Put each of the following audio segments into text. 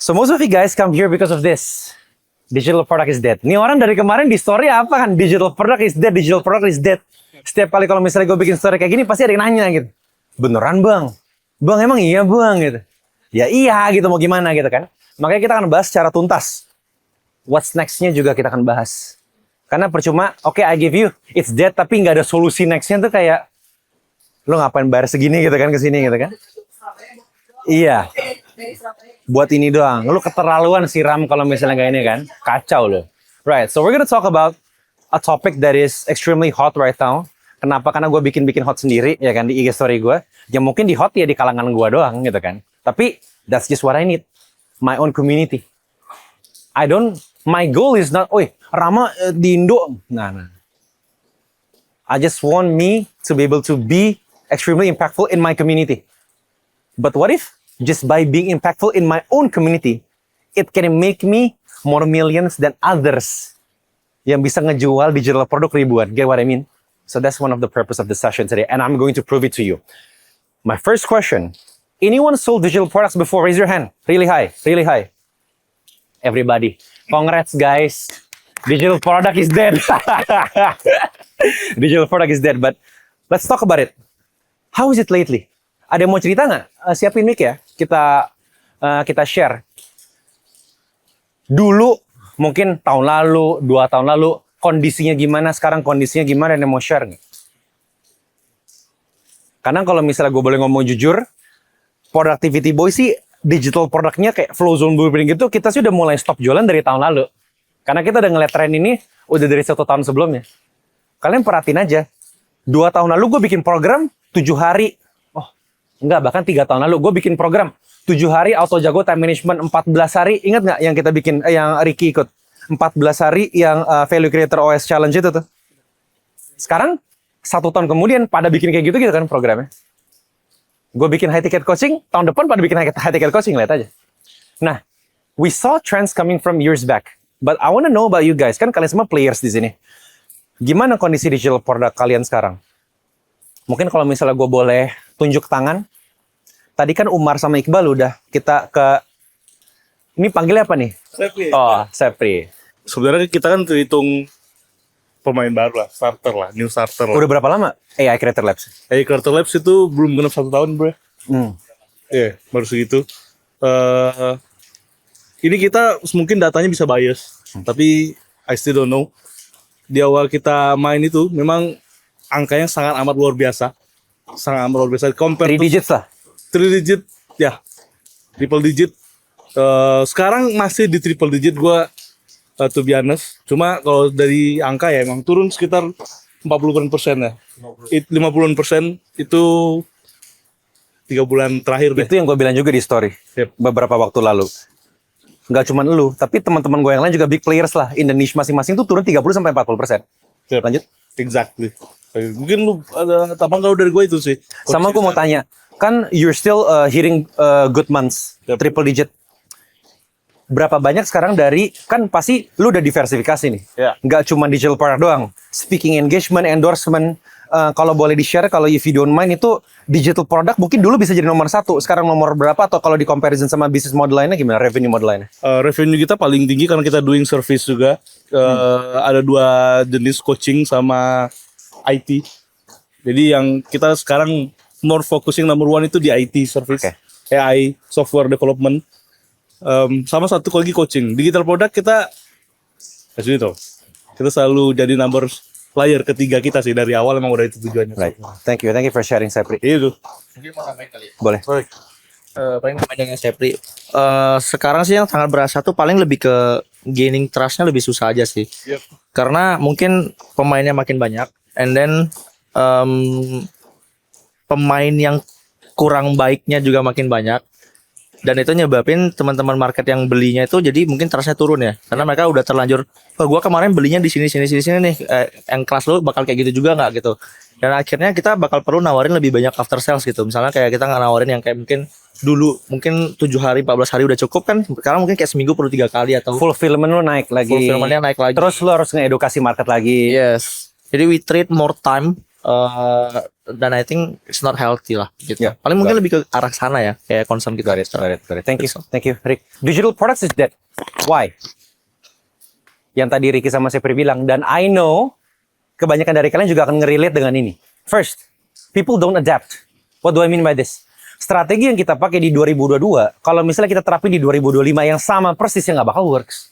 So most of you guys come here because of this. Digital product is dead. Nih orang dari kemarin di story apa kan? Digital product is dead, digital product is dead. Setiap kali kalau misalnya gue bikin story kayak gini, pasti ada yang nanya gitu. Beneran bang? Bang emang iya bang gitu. Ya iya gitu, mau gimana gitu kan. Makanya kita akan bahas secara tuntas. What's next-nya juga kita akan bahas. Karena percuma, oke, I give you, it's dead, tapi nggak ada solusi next-nya tuh kayak, lo ngapain bayar segini gitu kan, kesini gitu kan. Iya. Buat ini doang. Lu keterlaluan siram kalau misalnya kayak ini kan. Kacau lo. Right, so we're gonna talk about a topic that is extremely hot right now. Kenapa? Karena gue bikin hot sendiri, ya kan, di IG story gue. Yang mungkin di hot ya di kalangan gue doang gitu kan. Tapi, that's just what I need. My own community. My goal is not, Rama di Indo. Nah. I just want me to be able to be extremely impactful in my community. But what if just by being impactful in my own community, it can make me more millions than others yang bisa ngejual digital produk ribuan. Get what I mean? So that's one of the purpose of the session today, and I'm going to prove it to you. My first question, anyone sold digital products before? Raise your hand. Really high, really high. Everybody. Congrats, guys. Digital product is dead. Digital product is dead, but let's talk about it. How is it lately? Ada yang mau cerita nggak? Siapin mic ya. Kita share. Dulu, mungkin tahun lalu, 2 tahun lalu, kondisinya gimana, sekarang kondisinya gimana, dan mau share nggak? Karena kalau misalnya gue boleh ngomong jujur, Productivity Boy sih, digital produknya kayak Flow Zone Blueprint gitu, kita sih udah mulai stop jualan dari tahun lalu. Karena kita udah ngeliat tren ini, udah dari 1 tahun sebelumnya. Kalian perhatiin aja, 2 tahun lalu gue bikin program 7 hari. Bahkan 3 tahun lalu gue bikin program 7 hari auto jago time management, 14 hari. Ingat nggak yang kita bikin, yang Ricky ikut? 14 hari yang Value Creator OS Challenge itu tuh. Sekarang, 1 tahun kemudian pada bikin kayak gitu kan programnya. Gue bikin high ticket coaching, tahun depan pada bikin high ticket coaching, lihat aja. Nah, we saw trends coming from years back. But I want to know about you guys, kan kalian semua players di sini. Gimana kondisi digital produk kalian sekarang? Mungkin kalau misalnya gue boleh tunjuk tangan. Tadi kan Umar sama Iqbal udah kita ke... Ini panggilnya apa nih? Sepri. Oh, Sepri. Sebenarnya kita kan terhitung pemain baru lah, starter lah, new starter lah. Udah berapa lama AI Creator Labs? AI Creator Labs itu belum genap 1 tahun, bro. Iya, baru segitu. Ini kita mungkin datanya bisa bias, tapi I still don't know. Di awal kita main itu memang angkanya sangat amat luar biasa. Sangat amat luar biasa. 3 digits lah? 3 digit, ya. Triple digit. Sekarang masih di triple digit gua, to be honest. Cuma kalau dari angka ya emang turun sekitar 40% ya. 50% itu 3 bulan terakhir deh. Itu yang gue bilang juga di story. Yep. Beberapa waktu lalu. Nggak cuma lu, tapi teman-teman gue yang lain juga big players lah. In the niche masing-masing tuh turun 30-40%. Yep. Lanjut. Exactly. Mungkin lu ada tambahan kalau dari gue itu sih. Sama gue mau tanya, kan you're still hitting good months, Yep. triple digit. Berapa banyak sekarang dari, kan pasti lu udah diversifikasi nih. Ya. Nggak cuma digital product doang. Speaking engagement, endorsement, kalau boleh di-share, kalau if you don't mind, itu digital product mungkin dulu bisa jadi nomor 1. Sekarang nomor berapa? Atau kalau di comparison sama bisnis model lainnya gimana? Revenue model lainnya? Revenue kita paling tinggi karena kita doing service juga. Ada 2 jenis coaching sama IT. Jadi yang kita sekarang more focusing number 1 itu di IT service. Okay. AI, software development. Sama satu lagi coaching. Digital product kita kita selalu jadi number player ketiga kita sih dari awal, emang udah itu tujuannya. Right. Thank you for sharing, Sepri. Itu. Mungkin mau nambahin kali ya. Boleh. Paling panjangnya Sepri. Sekarang sih yang sangat berasa tuh paling lebih ke gaining trust-nya lebih susah aja sih. Yep. Karena mungkin pemainnya makin banyak, and then pemain yang kurang baiknya juga makin banyak. Dan itu nyebabin teman-teman market yang belinya itu jadi mungkin trustnya turun ya, karena mereka udah terlanjur, gua kemarin belinya di sini nih, yang kelas lu bakal kayak gitu juga nggak gitu. Dan akhirnya kita bakal perlu nawarin lebih banyak after sales gitu. Misalnya kayak kita nggak nawarin yang kayak mungkin dulu mungkin 7 hari 14 hari udah cukup kan, sekarang mungkin kayak seminggu perlu 3 kali atau Fulfillment lu naik lagi. fulfillmentnya naik lagi. Terus lu harus ngeedukasi market lagi. Yes. Jadi we trade more time Dan I think it's not healthy lah gitu. Yeah, Paling mungkin lebih ke arah sana ya, kayak concern kita. Got it. Thank you, Rick. Digital products is dead. Why? Yang tadi Ricky sama Sepri bilang, dan I know kebanyakan dari kalian juga akan nge-relate dengan ini. First, people don't adapt. What do I mean by this? Strategi yang kita pakai di 2022, kalau misalnya kita terapin di 2025 yang sama persis, yang nggak bakal works.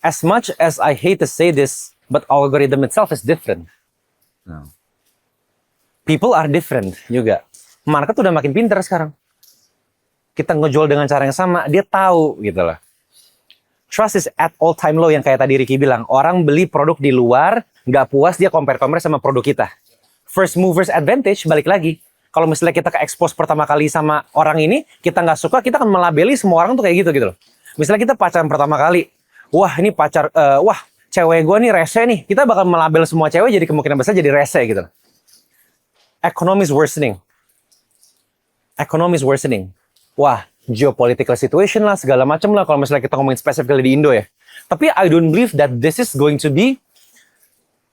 As much as I hate to say this, but algorithm itself is different. No. People are different juga. Market udah makin pinter sekarang. Kita ngejual dengan cara yang sama, dia tahu gitu loh. Trust is at all time low yang kayak tadi Ricky bilang. Orang beli produk di luar, nggak puas dia compare sama produk kita. First movers advantage, balik lagi. Kalau misalnya kita ke expose pertama kali sama orang ini, kita nggak suka, kita akan melabeli semua orang tuh kayak gitu loh. Misalnya kita pacaran pertama kali, wah ini pacar, wah cewek gue nih rese nih. Kita bakal melabel semua cewek jadi kemungkinan besar jadi rese gitu loh. Economy is worsening. Wah, geopolitical situation lah, segala macam lah kalau misalnya kita ngomongin spesifikally di Indo ya. Tapi I don't believe that this is going to be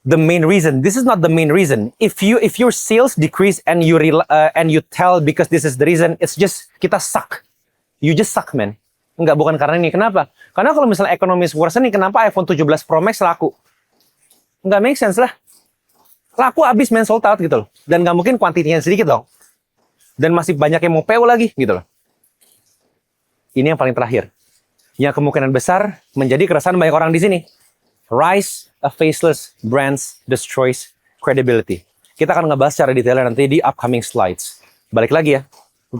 the main reason. This is not the main reason. If your sales decrease and you tell because this is the reason, it's just kita suck. You just suck, man. Enggak, bukan karena ini. Kenapa? Karena kalau misalnya ekonomi worsening, kenapa iPhone 17 Pro Max laku? Enggak make sense lah. Laku abis, man, sold out gitu loh. Dan nggak mungkin kuantitinya sedikit dong. Dan masih banyak yang mau PO lagi gitu loh. Ini yang paling terakhir. Yang kemungkinan besar menjadi keresahan banyak orang di sini. Rise of faceless brands destroys credibility. Kita akan ngebahas secara detail nanti di upcoming slides. Balik lagi ya.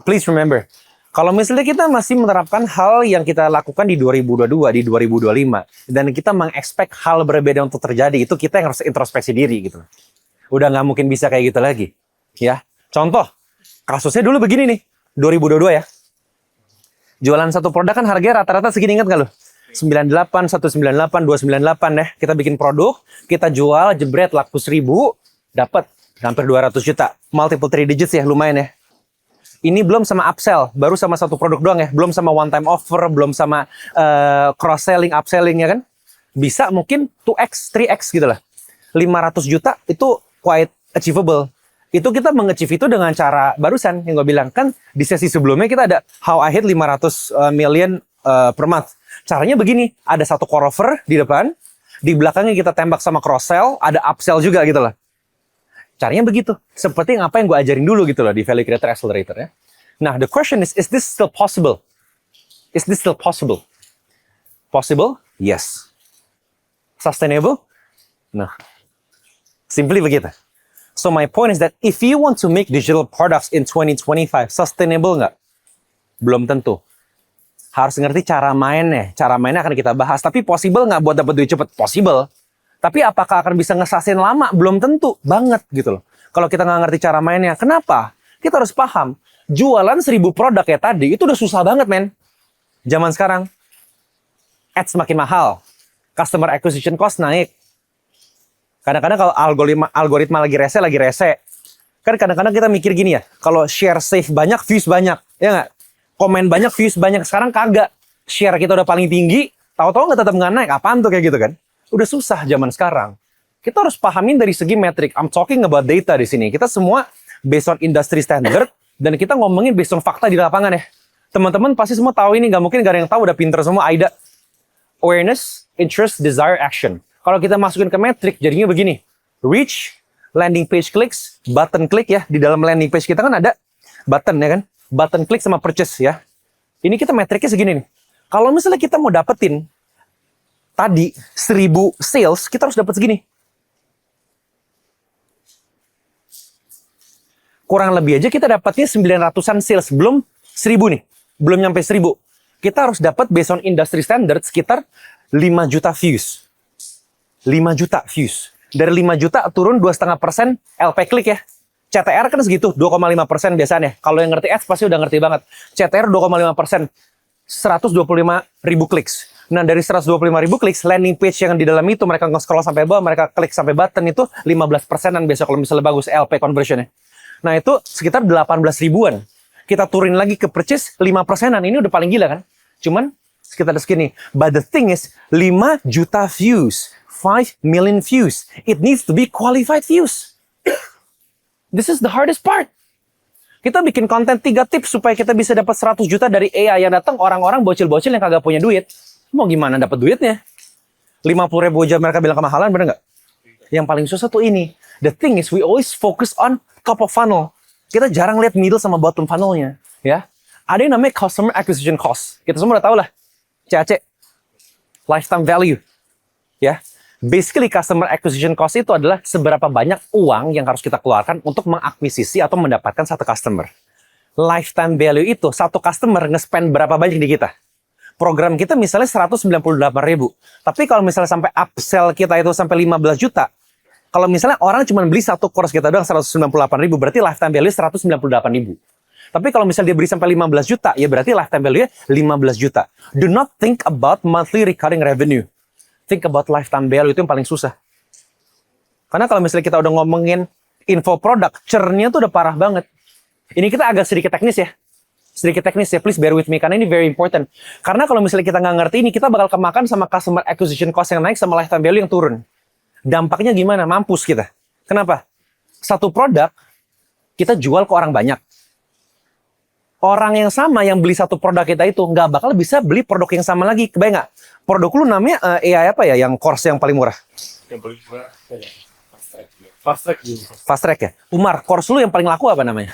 Please remember, kalau misalnya kita masih menerapkan hal yang kita lakukan di 2022, di 2025, dan kita mengekspek hal berbeda untuk terjadi, itu kita yang harus introspeksi diri gitu. Udah nggak mungkin bisa kayak gitu lagi. Ya, contoh, kasusnya dulu begini nih, 2022 ya. Jualan satu produk kan harganya rata-rata segini, ingat nggak lo? 98, 198, 298 deh. Kita bikin produk, kita jual, jebret, laku 1.000, dapat hampir 200 juta. Multiple 3 digits ya, lumayan ya. Ini belum sama upsell, baru sama satu produk doang ya. Belum sama one time offer, belum sama cross-selling, upselling ya kan. Bisa mungkin 2x, 3x gitu lah. 500 juta itu quite achievable. Itu kita menge-achieve itu dengan cara barusan yang gue bilang. Kan di sesi sebelumnya kita ada how I hit 500 million per month. Caranya begini, ada satu core offer di depan, di belakangnya kita tembak sama cross-sell, ada upsell juga gitu lah. Caranya begitu. Seperti apa yang gue ajarin dulu gitu loh di Value Creator Accelerator ya. Nah, the question is this still possible? Is this still possible? Possible? Yes. Sustainable? No. Simply begitu. So my point is that if you want to make digital products in 2025, sustainable nggak? Belum tentu. Harus ngerti cara mainnya. Cara mainnya akan kita bahas. Tapi possible nggak buat dapat duit cepet? Possible. Tapi apakah akan bisa ngesasin lama? Belum tentu. Banget gitu loh. Kalau kita nggak ngerti cara mainnya. Kenapa? Kita harus paham. Jualan 1.000 produk kayak tadi, itu udah susah banget, men. Zaman sekarang. Ads makin mahal. Customer acquisition cost naik. Kadang-kadang kalau algoritma lagi rese. Kan kadang-kadang kita mikir gini ya. Kalau share save banyak, views banyak. Ya nggak? Komen banyak, views banyak. Sekarang kagak. Share kita udah paling tinggi. Tahu-tahu nggak tetap nggak naik. Apaan tuh kayak gitu kan? Udah susah zaman sekarang. Kita harus pahamin dari segi metrik. I'm talking about data di sini. Kita semua based on industry standard. Dan kita ngomongin based on fakta di lapangan ya. Teman-teman pasti semua tahu ini. Nggak mungkin gak ada yang tahu. Udah pinter semua. AIDA. Awareness, interest, desire, action. Kalau kita masukin ke metrik, jadinya begini. Reach, landing page clicks, button click ya. Di dalam landing page kita kan ada button ya kan. Button click sama purchase ya. Ini kita metriknya segini nih. Kalau misalnya kita mau dapetin tadi 1.000 sales, kita harus dapat segini. Kurang lebih aja kita dapatnya 900-an sales. Belum 1.000 nih. Belum nyampe 1.000. Kita harus dapat based on industry standard sekitar 5 juta views. 5 juta views. Dari 5 juta turun 2,5% LP klik ya. CTR kan segitu, 2,5% biasanya. Kalau yang ngerti ads pasti udah ngerti banget. CTR 2,5%. 125.000 kliks. Nah, dari 125.000 kliks, landing page yang di dalam itu mereka nge-scroll sampai bawah, mereka klik sampai button itu 15%-an biasa kalau misalnya bagus LP conversionnya. Nah, itu sekitar 18 ribuan. Kita turunin lagi ke purchase 5%-an. Ini udah paling gila kan? Cuman sekitar segini. But the thing is, 5 juta views. 5 million views. It needs to be qualified views. This is the hardest part. Kita bikin konten 3 tips supaya kita bisa dapat 100 juta dari AI yang datang orang-orang bocil-bocil yang kagak punya duit. Mau gimana dapat duitnya? 50.000 aja mereka bilang kemahalan, bener nggak? Yang paling susah tuh ini. The thing is, we always focus on top of funnel. Kita jarang lihat middle sama bottom funnelnya, ya. Ada yang namanya customer acquisition cost. Kita semua udah tahu lah. CAC, lifetime value, ya. Basically, customer acquisition cost itu adalah seberapa banyak uang yang harus kita keluarkan untuk mengakuisisi atau mendapatkan satu customer. Lifetime value itu satu customer nge-spend berapa banyak di kita. Program kita misalnya 198.000. Tapi kalau misalnya sampai upsell kita itu sampai 15 juta, kalau misalnya orang cuma beli satu course kita doang 198.000, berarti lifetime value 198.000. Tapi kalau misalnya dia beli sampai 15 juta, ya berarti lifetime value-nya 15 juta. Do not think about monthly recurring revenue. Think about lifetime value, itu yang paling susah. Karena kalau misalnya kita udah ngomongin info produk, churn-nya tuh udah parah banget. Ini kita agak sedikit teknis ya. Sedikit teknis ya, please bear with me, karena ini very important. Karena kalau misalnya kita nggak ngerti ini, kita bakal kemakan sama customer acquisition cost yang naik, sama lifetime value yang turun. Dampaknya gimana? Mampus kita. Kenapa? Satu produk, kita jual ke orang banyak. Orang yang sama yang beli satu produk kita itu nggak bakal bisa beli produk yang sama lagi. Kebayang nggak? Produk lu namanya AI apa ya? Yang course yang paling murah? Yang paling murah. Fast track. Fast track ya? Umar, course lu yang paling laku apa namanya?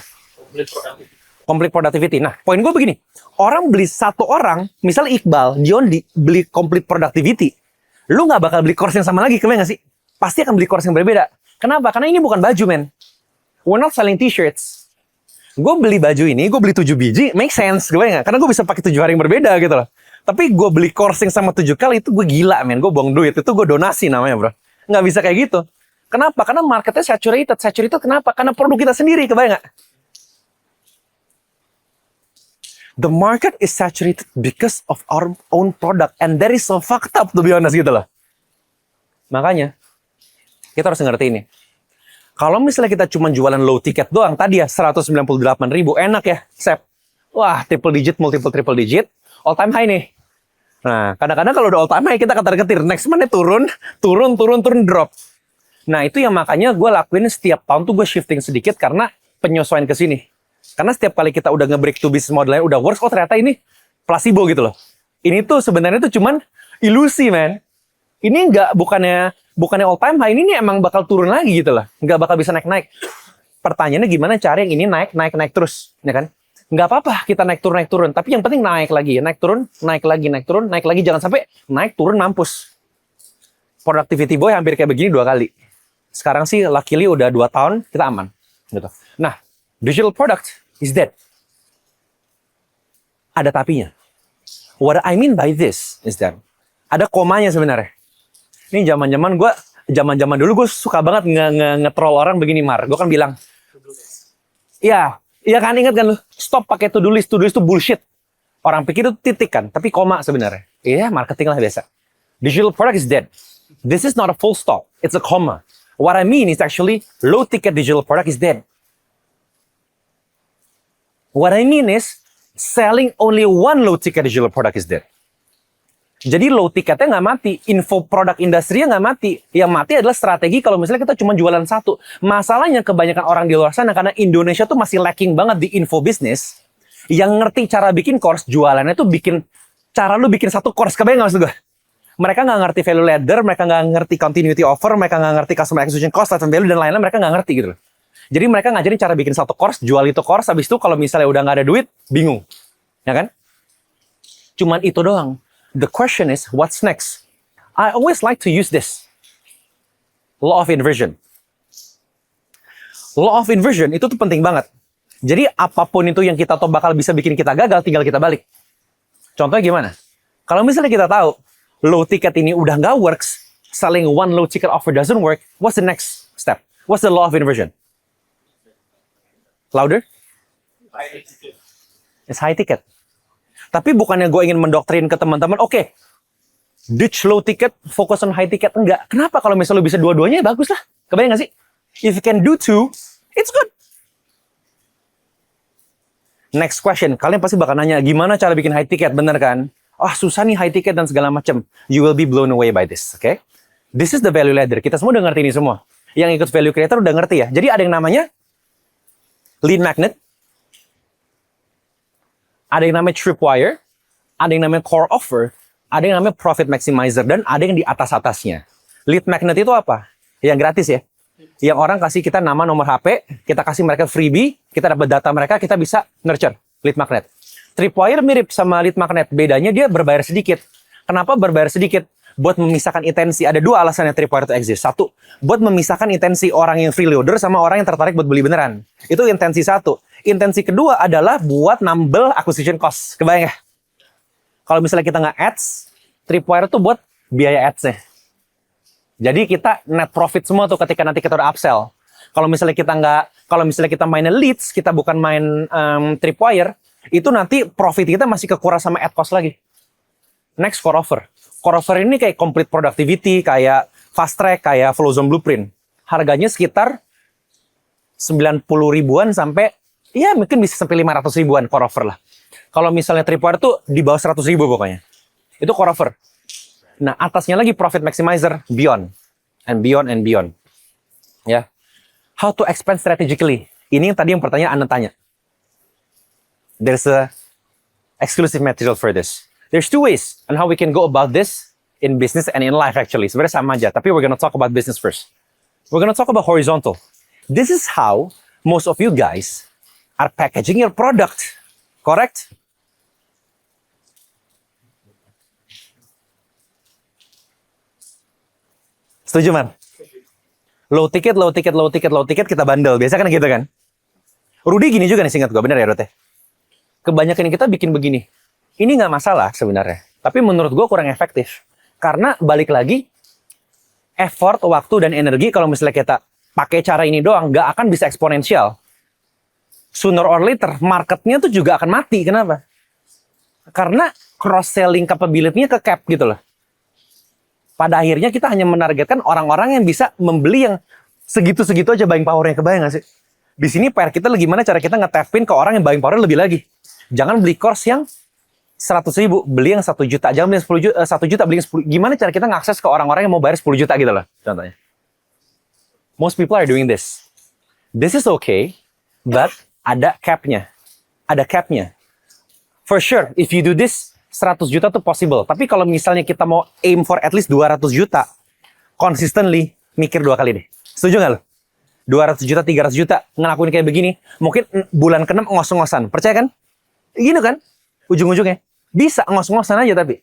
Complete productivity. Nah, poin gue begini. Orang beli satu orang, misalnya Iqbal, Dion beli complete productivity. Lu nggak bakal beli course yang sama lagi. Kebayang nggak sih? Pasti akan beli course yang berbeda. Kenapa? Karena ini bukan baju, men. We're not selling t-shirts. Gue beli baju ini, gue beli 7 biji, make sense, gue nggak? Karena gue bisa pakai 7 hari yang berbeda gitu loh. Tapi gue beli coursing sama 7 kali, itu gue gila, men. Gue buang duit, itu gue donasi namanya, bro. Nggak bisa kayak gitu. Kenapa? Karena marketnya saturated. Saturated kenapa? Karena produk kita sendiri, kebayang nggak? The market is saturated because of our own product. And that is so fucked up, to be honest, gitu loh. Makanya, kita harus ngerti ini. Kalau misalnya kita cuma jualan low ticket doang, tadi ya 198.000, enak ya, Sep. Wah, triple digit, multiple triple digit, all time high nih. Nah, kadang-kadang kalau udah all time high, kita ketar-ketir. Next month turun, drop. Nah, itu yang makanya gue lakuin setiap tahun tuh gue shifting sedikit karena penyesuaian ke sini. Karena setiap kali kita udah nge-break to business modelnya, udah works, oh ternyata ini placebo gitu loh. Ini tuh sebenarnya tuh cuman ilusi, man. Ini bukannya all time high, ini emang bakal turun lagi gitu loh. Nggak bakal bisa naik-naik. Pertanyaannya gimana cara yang ini naik terus, ya kan? Nggak apa-apa kita naik turun. Tapi yang penting naik lagi, naik turun, naik lagi. Jangan sampai naik turun mampus. Productivity boy hampir kayak begini 2 kali. Sekarang sih luckily udah 2 tahun, kita aman. Gitu. Nah, digital product is dead. Ada tapinya. What I mean by this is that ada komanya sebenarnya. Ini zaman dulu gue suka banget nge-troll orang begini, Mar. Gue kan bilang, iya kan, ingat kan lu? Stop pakai to-do list itu bullshit. Orang pikir itu titik kan, tapi koma sebenarnya. Iya, marketing lah biasa. Digital product is dead. This is not a full stop, it's a comma. What I mean is actually, low ticket digital product is dead. What I mean is, selling only one low ticket digital product is dead. Jadi low ticketnya nggak mati, info produk industrinya nggak mati. Yang mati adalah strategi kalau misalnya kita cuma jualan satu. Masalahnya kebanyakan orang di luar sana, karena Indonesia tuh masih lacking banget di info bisnis. Yang ngerti cara bikin course, jualannya tuh cara lu bikin satu course. Kebayang nggak maksud gue? Mereka nggak ngerti value ladder, mereka nggak ngerti continuity offer, mereka nggak ngerti customer acquisition cost, lifetime value, dan lain-lain, mereka nggak ngerti gitu loh. Jadi mereka ngajarin cara bikin satu course, jual itu course, habis itu kalau misalnya udah nggak ada duit, bingung. Ya kan? Cuman itu doang. The question is, what's next? I always like to use this. Law of inversion. Law of inversion itu tuh penting banget. Jadi apapun itu yang kita tahu bakal bisa bikin kita gagal, tinggal kita balik. Contohnya gimana? Kalau misalnya kita tahu, low ticket ini udah nggak works, selling one low ticket offer doesn't work, what's the next step? What's the law of inversion? Louder? It's high ticket. Tapi bukannya gue ingin mendoktrin ke teman-teman, oke, ditch low ticket, fokus on high ticket. Enggak. Kenapa? Kalau misalnya lo bisa dua-duanya, ya bagus lah. Kebayang nggak sih? If you can do two, it's good. Next question. Kalian pasti bakal nanya, gimana cara bikin high ticket? Bener kan? Susah nih high ticket dan segala macam. You will be blown away by this, okay? This is the value ladder. Kita semua udah ngerti ini semua. Yang ikut value creator udah ngerti ya. Jadi ada yang namanya lead magnet, ada yang namanya tripwire, ada yang namanya core offer, ada yang namanya profit maximizer, dan ada yang di atas-atasnya. Lead magnet itu apa? Yang gratis ya. Yang orang kasih kita nama, nomor HP, kita kasih mereka freebie, kita dapat data mereka, kita bisa nurture lead magnet. Tripwire mirip sama lead magnet, bedanya dia berbayar sedikit. Kenapa berbayar sedikit? Buat memisahkan intensi. Ada dua alasannya tripwire itu exist. Satu, buat memisahkan intensi orang yang freeloader sama orang yang tertarik buat beli beneran. Itu intensi satu. Intensi kedua adalah buat nambel acquisition cost. Kebayang ya? Kalau misalnya kita nggak ads, tripwire tuh buat biaya ads-nya. Jadi kita net profit semua tuh ketika nanti kita udah upsell. Kalau misalnya kita main leads, kita bukan main tripwire, itu nanti profit kita masih kekuras sama ad cost lagi. Next, core offer. Core offer ini kayak complete productivity, kayak fast track, kayak flow zone blueprint. Harganya sekitar 90 ribuan sampai, ya mungkin bisa sampai 500 ribuan core offer lah. Kalau misalnya tripwire tuh di bawah 100 ribu pokoknya. Itu core offer. Nah, atasnya lagi profit maximizer, beyond. And beyond and beyond. Ya. How to expand strategically. Ini yang tadi yang pertanyaan Anda tanya. There's a exclusive material for this. There's two ways on how we can go about this in business and in life actually. Sebenarnya sama aja, tapi we're gonna talk about business first. We're gonna talk about horizontal. This is how most of you guys are packaging your product. Correct? Setuju, Man? Low ticket, low ticket, low ticket, low ticket, kita bandel. Biasa kan gitu kan? Rudy gini juga nih, seingat gue. Bener ya, Rute? Kebanyakan kita bikin begini. Ini nggak masalah sebenarnya. Tapi menurut gue kurang efektif. Karena balik lagi, effort, waktu, dan energi kalau misalnya kita pakai cara ini doang, nggak akan bisa eksponensial. Sooner or later, marketnya tuh juga akan mati. Kenapa? Karena cross-selling capability-nya ke cap gitu loh. Pada akhirnya kita hanya menargetkan orang-orang yang bisa membeli yang segitu-segitu aja buying power-nya. Kebayang nggak sih? Di sini PR kita gimana cara kita nge-tapin ke orang yang buying power lebih lagi. Jangan beli course yang 100 ribu, beli yang 1 juta. Jangan beli 1 juta, beli yang 10. Gimana cara kita ngakses ke orang-orang yang mau bayar 10 juta gitu loh, contohnya. Most people are doing this. This is okay, but ada cap-nya. Ada cap-nya. For sure, if you do this, 100 juta tuh possible. Tapi kalau misalnya kita mau aim for at least 200 juta, consistently, mikir 2 kali deh. Setuju nggak lo? 200 juta, 300 juta, ngelakuin kayak begini, mungkin bulan ke-6 ngos-ngosan. Percaya kan? Gini kan? Ujung-ujungnya. Bisa ngos-ngosan aja tapi.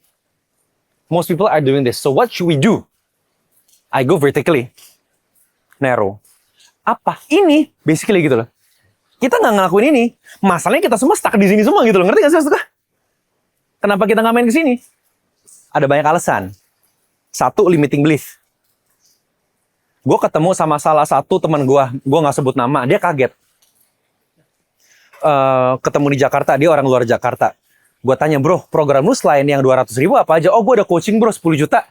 Most people are doing this. So what should we do? I go vertically. Narrow. Apa? Ini, basically gitu loh. Kita nggak ngelakuin ini. Masalahnya kita semua stuck di sini semua gitu loh. Ngerti nggak sih maksudnya? Kenapa kita nggak main ke sini? Ada banyak alasan. Satu, limiting belief. Gue ketemu sama salah satu teman gue nggak sebut nama, dia kaget. Ketemu di Jakarta, dia orang luar Jakarta. Gue tanya, bro, program lu selain yang 200 ribu apa aja? Oh, gue ada coaching bro, 10 juta.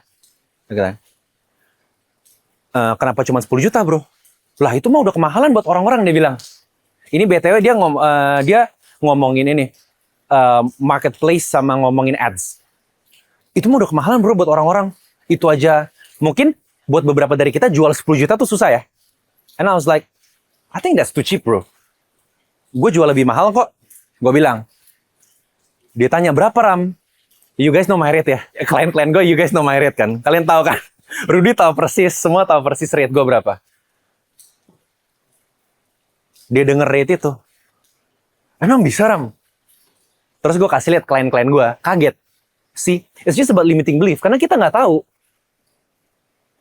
Kenapa cuma 10 juta bro? Lah itu mah udah kemahalan buat orang-orang, dia bilang. Ini BTW dia ngomongin ini. Marketplace sama ngomongin ads. Itu mah udah kemahalan bro buat orang-orang. Itu aja. Mungkin buat beberapa dari kita jual 10 juta tuh susah ya. And I was like, I think that's too cheap bro. Gue jual lebih mahal kok. Gue bilang. Dia tanya berapa Ram? You guys know my rate ya. Klien-klien gue you guys know my rate kan. Kalian tahu kan. Rudy tahu persis. Semua tahu persis rate gue berapa. Dia denger rate itu. Emang bisa Ram? Terus gue kasih lihat klien-klien gue, kaget. See, it's just about limiting belief. Karena kita nggak tahu.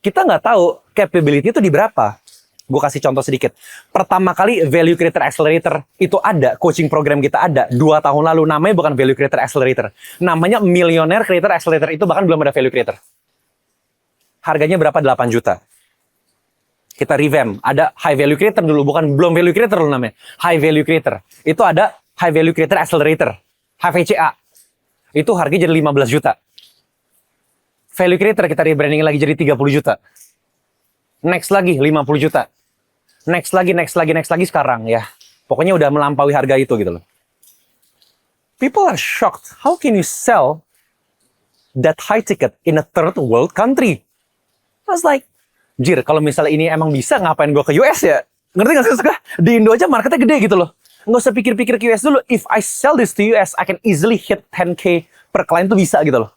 Kita nggak tahu capability itu di berapa. Gue kasih contoh sedikit. Pertama kali Value Creator Accelerator itu ada, coaching program kita ada 2 tahun lalu. Namanya bukan Value Creator Accelerator. Namanya Millionaire Creator Accelerator. Itu bahkan belum ada Value Creator. Harganya berapa? 8 juta. Kita revamp. Ada High Value Creator dulu, belum Value Creator dulu namanya. High Value Creator. Itu ada High Value Creator Accelerator. HVCA. Itu harganya jadi 15 juta. Value Creator kita rebranding lagi jadi 30 juta. Next lagi 50 juta. Next lagi sekarang ya. Pokoknya udah melampaui harga itu gitu loh. People are shocked. How can you sell that high ticket in a third world country? I was like, jir, kalau misalnya ini emang bisa, ngapain gue ke US ya? Ngerti gak sih? Di Indo aja marketnya gede gitu loh. Nggak usah pikir-pikir QS dulu. If I sell this to you as I can easily hit 10K per klien tuh bisa gitu loh.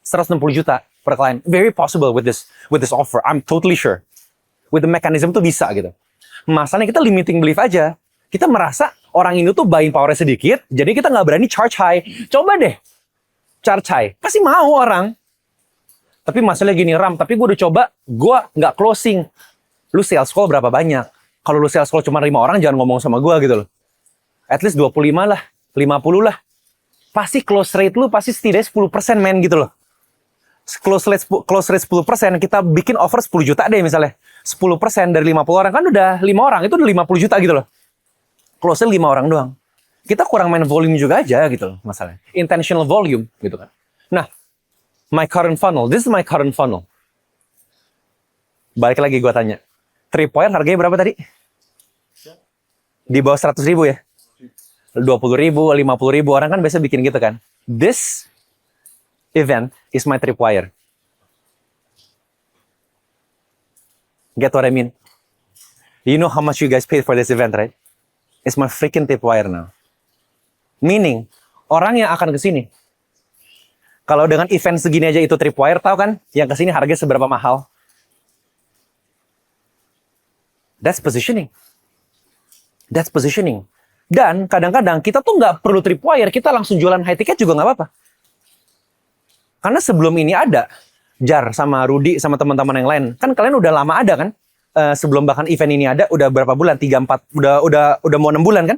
160 juta per klien. Very possible with this offer. I'm totally sure. With the mechanism tuh bisa gitu. Masalahnya kita limiting belief aja. Kita merasa orang ini tuh buying power sedikit, jadi kita nggak berani charge high. Coba deh charge high. Pasti mau orang. Tapi masalahnya gini, Ram, tapi gue udah coba, gue nggak closing. Lu sales call berapa banyak? Kalau lu sales call cuma 5 orang, jangan ngomong sama gue gitu loh. At least 25 lah, 50 lah. Pasti close rate lu pasti setidaknya 10% men gitu loh. Close rate 10%, kita bikin offer 10 juta deh misalnya. 10% dari 50 orang, kan udah 5 orang, itu udah 50 juta gitu loh. Close 5 orang doang. Kita kurang main volume juga aja gitu loh masalahnya. Intentional volume gitu kan. Nah, my current funnel, this is my current funnel. Balik lagi gue tanya. 3 point harganya berapa tadi? Di bawah 100 ribu ya? 20 ribu, 50 ribu. Orang kan biasa bikin gitu kan. This event is my tripwire. Get what I mean? You know how much you guys paid for this event, right? It's my freaking tripwire now. Meaning, orang yang akan kesini, kalau dengan event segini aja itu tripwire, tahu kan? Yang kesini harganya seberapa mahal? That's positioning. That's positioning. Dan kadang-kadang kita tuh nggak perlu tripwire, kita langsung jualan high ticket juga nggak apa-apa. Karena sebelum ini ada, Jar sama Rudy sama teman-teman yang lain, kan kalian udah lama ada kan? Sebelum bahkan event ini ada, udah berapa bulan? 3-4, udah mau 6 bulan kan?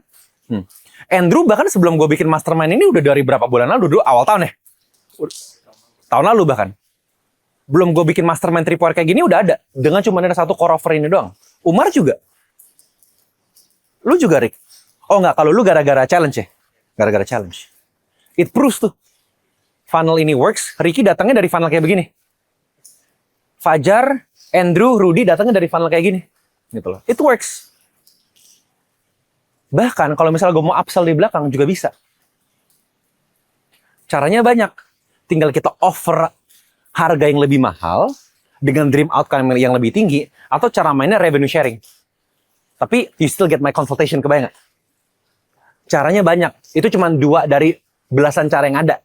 Andrew bahkan sebelum gue bikin mastermind ini udah dari berapa bulan lalu? Dulu awal tahun ya? Tahun lalu bahkan. Belum gue bikin mastermind tripwire kayak gini udah ada. Dengan cuma ada satu core offer ini doang. Umar juga. Lu juga, Rick? Oh enggak, kalau lu gara-gara challenge ya? Gara-gara challenge. It proves tuh. Funnel ini works. Ricky datangnya dari funnel kayak begini. Fajar, Andrew, Rudy datangnya dari funnel kayak gini. Gitu loh. It works. Bahkan kalau misalnya gue mau upsell di belakang juga bisa. Caranya banyak. Tinggal kita offer harga yang lebih mahal dengan dream outcome yang lebih tinggi, atau cara mainnya revenue sharing. Tapi you still get my consultation, kebayang nggak? Caranya banyak. Itu cuma 2 dari belasan cara yang ada.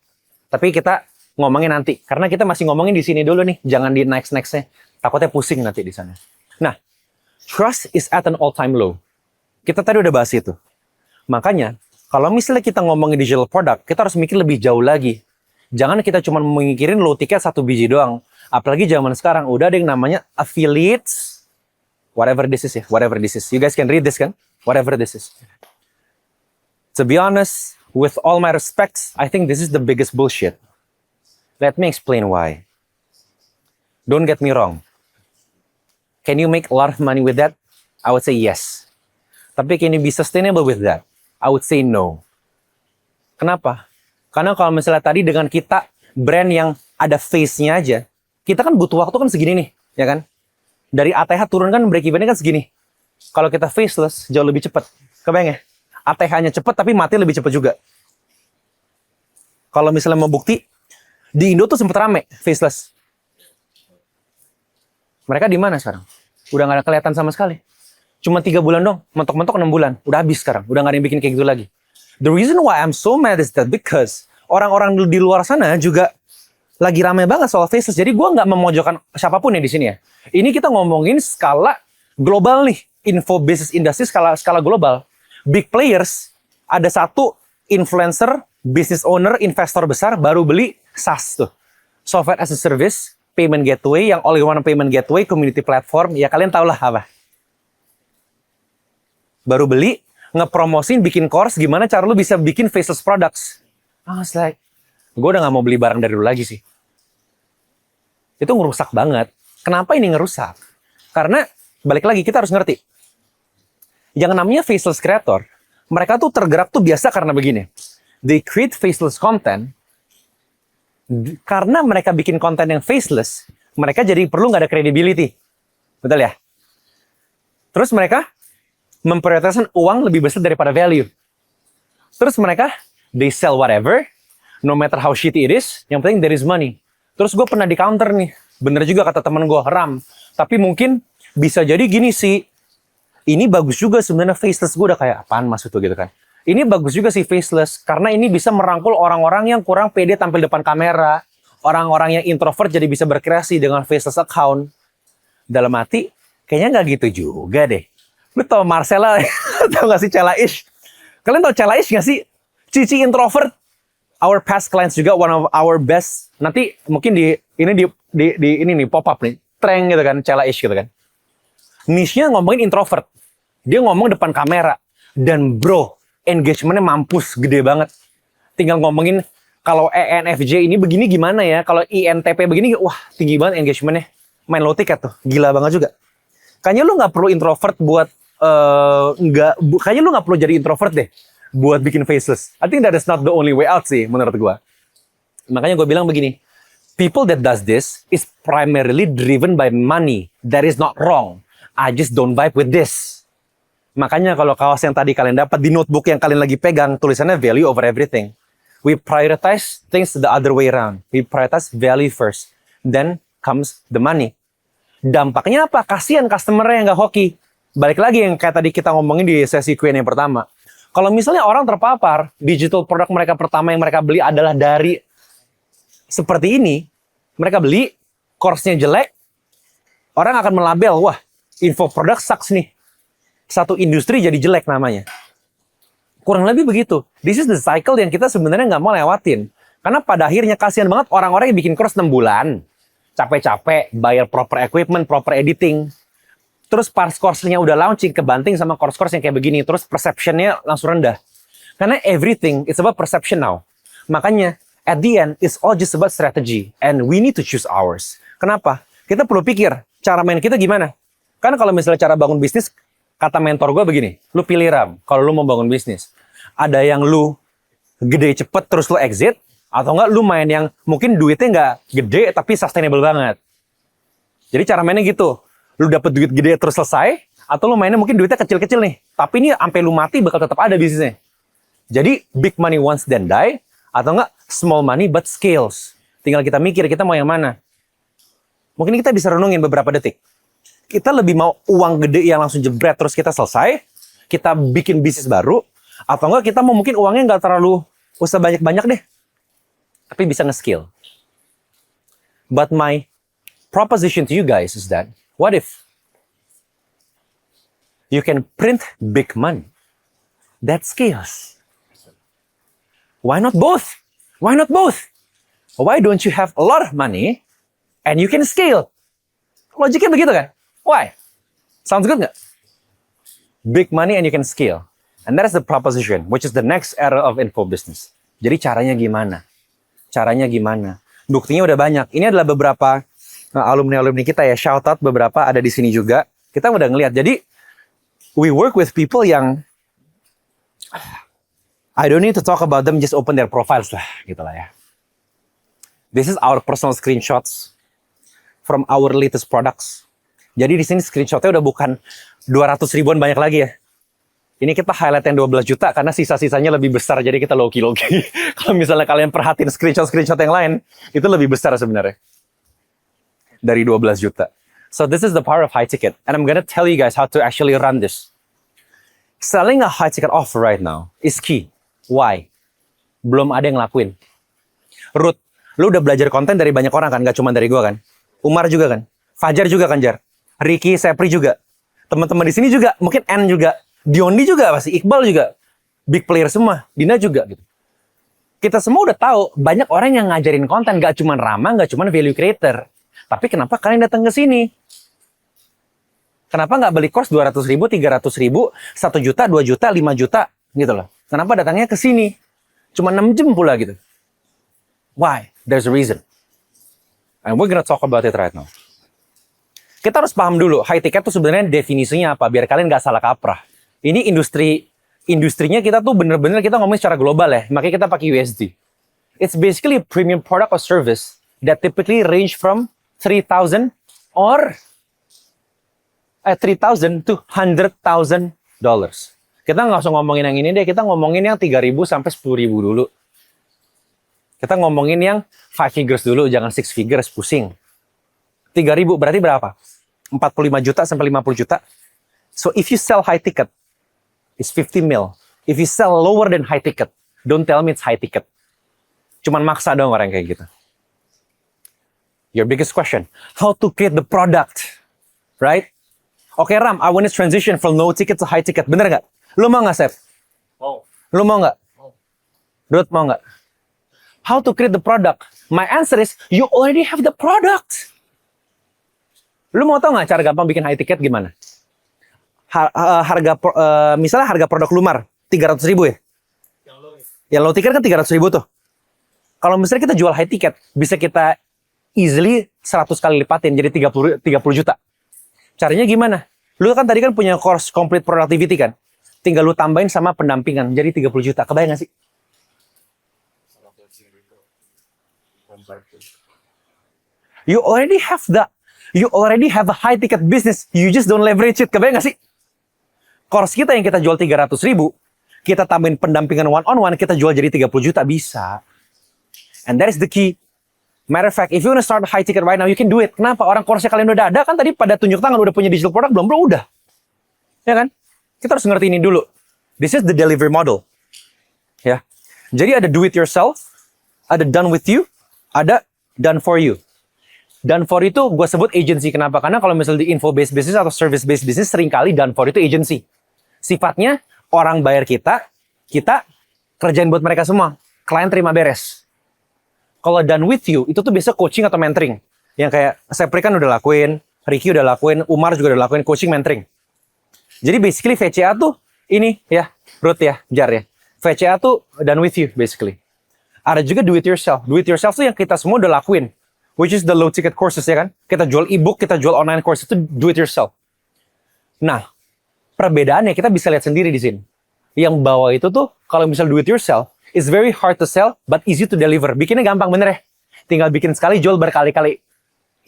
Tapi kita ngomongin nanti. Karena kita masih ngomongin di sini dulu nih. Jangan di next-nextnya. Takutnya pusing nanti di sana. Nah, trust is at an all-time low. Kita tadi udah bahas itu. Makanya, kalau misalnya kita ngomongin digital product, kita harus mikir lebih jauh lagi. Jangan kita cuma mengikirin low ticket 1 biji doang. Apalagi zaman sekarang udah ada yang namanya affiliates. Whatever this is ya. Whatever this is. You guys can read this kan? Whatever this is. To be honest, with all my respects, I think this is the biggest bullshit. Let me explain why. Don't get me wrong. Can you make a lot of money with that? I would say yes. Tapi can you be sustainable with that? I would say no. Kenapa? Karena kalau misalnya tadi dengan kita brand yang ada face-nya aja, kita kan butuh waktu kan segini nih, ya kan? Dari ATH turun kan break even-nya kan segini. Kalau kita faceless jauh lebih cepat. Kebayang ya? ATH-nya cepat tapi mati lebih cepat juga. Kalau misalnya mau bukti, di Indo tuh sempat rame faceless. Mereka di mana sekarang? Udah nggak ada kelihatan sama sekali. Cuma 3 bulan dong, mentok-mentok 6 bulan. Udah habis sekarang, udah nggak ada yang bikin kayak gitu lagi. The reason why I'm so mad is that because orang-orang di luar sana juga lagi rame banget soal faceless. Jadi gue nggak memojokkan siapapun ya di sini ya. Ini kita ngomongin skala global nih, info business industry skala global. Big players, ada satu influencer, business owner, investor besar baru beli SaaS tuh, software as a service, payment gateway, yang all-in-one payment gateway, community platform. Ya kalian tau lah apa. Baru beli, ngepromosin, bikin course, gimana cara lu bisa bikin faceless products. I was like, gue udah gak mau beli barang dari lu lagi sih. Itu ngerusak banget. Kenapa ini ngerusak? Karena, balik lagi, kita harus ngerti. Yang namanya faceless creator, mereka tuh tergerak tuh biasa karena begini. They create faceless content, karena mereka bikin konten yang faceless, mereka jadi perlu gak ada credibility. Betul ya? Terus mereka memprioritaskan uang lebih besar daripada value. Terus mereka, they sell whatever, no matter how shitty it is, yang penting there is money. Terus gue pernah di counter nih, bener juga kata temen gue, Ram, tapi mungkin bisa jadi gini sih, ini bagus juga sebenarnya faceless. Gue udah kayak, apaan maksud tuh gitu kan. Ini bagus juga sih faceless, karena ini bisa merangkul orang-orang yang kurang pede tampil depan kamera. Orang-orang yang introvert jadi bisa berkreasi dengan faceless account. Dalam hati, kayaknya nggak gitu juga deh. Lu tau Marcella, tau gak sih Cella Ish? Kalian tau Cella Ish gak sih? Cici introvert. Our past clients juga one of our best. Nanti mungkin di ini nih pop up nih, trend gitu kan, Cella Ish gitu kan. Niche-nya ngomongin introvert. Dia ngomong depan kamera. Dan bro, engagementnya mampus, gede banget. Tinggal ngomongin kalau ENFJ ini begini gimana ya, kalau INTP begini, wah tinggi banget engagementnya. Main low ticket tuh, gila banget juga. Kayaknya lu nggak perlu introvert buat kayaknya lu nggak perlu jadi introvert deh buat bikin faceless. I think that is not the only way out sih menurut gua. Makanya gue bilang begini, people that does this is primarily driven by money. That is not wrong. I just don't vibe with this. Makanya kalau kaos yang tadi kalian dapat di notebook yang kalian lagi pegang, tulisannya value over everything. We prioritize things the other way around. We prioritize value first. Then comes the money. Dampaknya apa? Kasihan customer-nya yang nggak hoki. Balik lagi yang kayak tadi kita ngomongin di sesi Q&A yang pertama. Kalau misalnya orang terpapar, digital produk mereka pertama yang mereka beli adalah dari seperti ini. Mereka beli, course-nya jelek, orang akan melabel, wah, info produk sucks nih. Satu industri jadi jelek namanya. Kurang lebih begitu. This is the cycle yang kita sebenarnya nggak mau lewatin. Karena pada akhirnya kasihan banget orang-orang yang bikin course 6 bulan. Capek-capek, bayar proper equipment, proper editing. Terus pas course-nya udah launching, kebanting sama course-course yang kayak begini. Terus perception-nya langsung rendah. Karena everything is about perception now. Makanya, at the end, it's all just about strategy. And we need to choose ours. Kenapa? Kita perlu pikir, cara main kita gimana? Karena kalau misalnya cara bangun bisnis, kata mentor gue begini, lu pilih Ram, kalau lu mau bangun bisnis. Ada yang lu gede cepet terus lu exit, atau enggak lu main yang mungkin duitnya nggak gede tapi sustainable banget. Jadi cara mainnya gitu, lu dapet duit gede terus selesai, atau lu mainnya mungkin duitnya kecil-kecil nih, tapi ini sampai lu mati bakal tetap ada bisnisnya. Jadi big money once then die, atau enggak small money but scales. Tinggal kita mikir kita mau yang mana. Mungkin kita bisa renungin beberapa detik. Kita lebih mau uang gede yang langsung jebret terus kita selesai, kita bikin bisnis baru, atau enggak kita mau mungkin uangnya nggak terlalu usah banyak-banyak deh, tapi bisa nge-skill. But my proposition to you guys is that, what if you can print big money that scales? Why not both? Why not both? Why don't you have a lot of money and you can scale? Logiknya begitu kan? Why? Sounds good nggak? Big money and you can scale. And that is the proposition, which is the next era of info business. Jadi caranya gimana? Caranya gimana? Buktinya udah banyak. Ini adalah beberapa alumni-alumni kita ya. Shout out beberapa ada di sini juga. Kita udah ngelihat. Jadi, we work with people yang I don't need to talk about them, just open their profiles lah. Gitu lah ya. This is our personal screenshots from our latest products. Jadi di sini screenshotnya udah bukan 200 ribuan banyak lagi ya. Ini kita highlight yang 12 juta karena sisa-sisanya lebih besar. Jadi kita low-key. Kalau misalnya kalian perhatiin screenshot yang lain, itu lebih besar sebenarnya. Dari 12 juta. So this is the power of high ticket. And I'm gonna tell you guys how to actually run this. Selling a high ticket offer right now is key. Why? Belum ada yang ngelakuin. Ruth, lu udah belajar konten dari banyak orang kan? Gak cuma dari gua kan? Umar juga kan? Fajar juga kan, Jar? Ricky, Sepri juga. Teman-teman di sini juga. Mungkin N juga. Diondi juga pasti. Iqbal juga. Big player semua. Dina juga gitu. Kita semua udah tahu. Banyak orang yang ngajarin konten. Gak cuma Rama, gak cuma value creator. Tapi kenapa kalian datang ke sini? Kenapa nggak beli course 200 ribu, 300 ribu, 1 juta, 2 juta, 5 juta gitu loh. Kenapa datangnya ke sini? Cuma 6 jam pula gitu. Why? There's a reason. And we're gonna talk about it right now. Kita harus paham dulu, high ticket itu sebenarnya definisinya apa, biar kalian nggak salah kaprah. Ini industrinya kita tuh bener-bener kita ngomongin secara global ya, makanya kita pakai USD. It's basically a premium product or service that typically range from 3,000 or 3,000 to 100,000 dollars. Kita nggak usah ngomongin yang ini deh, kita ngomongin yang 3.000 sampai 10.000 dulu. Kita ngomongin yang 5 figures dulu, jangan 6 figures, pusing. 3.000 berarti berapa? 45 juta sampai 50 juta. So if you sell high ticket, it's 50 mil. If you sell lower than high ticket, don't tell me it's high ticket. Cuman maksa dong orang kayak gitu. Your biggest question, how to create the product, right? Oke Ram, I want to transition from low ticket to high ticket. Bener nggak? Lu mau nggak, Seth? Mau. Lu mau nggak? Ruth mau nggak? How to create the product? My answer is, you already have the product. Lu mau tau nggak cara gampang bikin high ticket gimana? Misalnya harga produk Lumar 300.000 ya? Yang low ticket kan 300.000 tuh. Kalau misalnya kita jual high ticket, bisa kita easily 100 kali lipatin jadi 30 juta. Caranya gimana? Lu kan tadi kan punya course complete productivity kan? Tinggal lu tambahin sama pendampingan jadi 30 juta. Kebayang gak sih? You already have that. You already have a high ticket business. You just don't leverage it. Kebayang gak sih? Course kita yang kita jual 300.000, kita tambahin pendampingan one-on-one, kita jual jadi 30 juta. Bisa. And that is the key. Matter of fact, if you want to start high ticket right now, you can do it. Kenapa? Orang course-nya kalian udah ada, kan tadi pada tunjuk tangan udah punya digital product belum? Belum, udah. Ya kan? Kita harus ngerti ini dulu. This is the delivery model. Ya. Jadi ada do it yourself, ada done with you, ada done for you. Done for itu gue sebut agency. Kenapa? Karena kalau misalnya di info based business atau service based business, seringkali done for itu agency. Sifatnya orang bayar kita kerjain buat mereka semua. Klien terima beres. Kalau done with you, itu tuh biasa coaching atau mentoring. Yang kayak Sepri kan udah lakuin, Ricky udah lakuin, Umar juga udah lakuin coaching mentoring. Jadi basically VCA tuh ini ya, Ruth ya, Jar ya. VCA tuh done with you basically. Ada juga do it yourself. Do it yourself tuh yang kita semua udah lakuin. Which is the low ticket courses ya kan. Kita jual ebook, kita jual online course itu do it yourself. Nah, perbedaannya kita bisa lihat sendiri di sini. Yang bawah itu tuh kalau misal do it yourself, it's very hard to sell, but easy to deliver. Bikinnya gampang, bener ya? Tinggal bikin sekali, jual berkali-kali.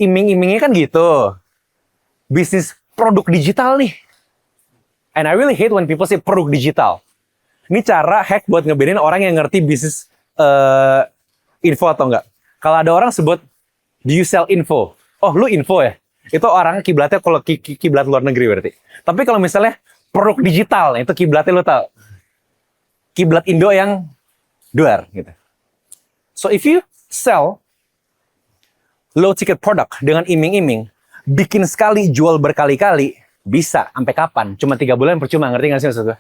Iming-imingnya kan gitu. Bisnis produk digital nih. And I really hate when people say produk digital. Ini cara hack buat ngebedain orang yang ngerti bisnis info atau enggak. Kalau ada orang sebut, do you sell info? Oh, lu info ya? Itu orang kiblatnya kalau kiblat luar negeri berarti. Tapi kalau misalnya produk digital, itu kiblatnya lu tahu. Kiblat Indo yang luar gitu. So if you sell low ticket product dengan iming-iming, bikin sekali jual berkali-kali, bisa sampai kapan? Cuma 3 bulan percuma, ngerti nggak sih maksud gue?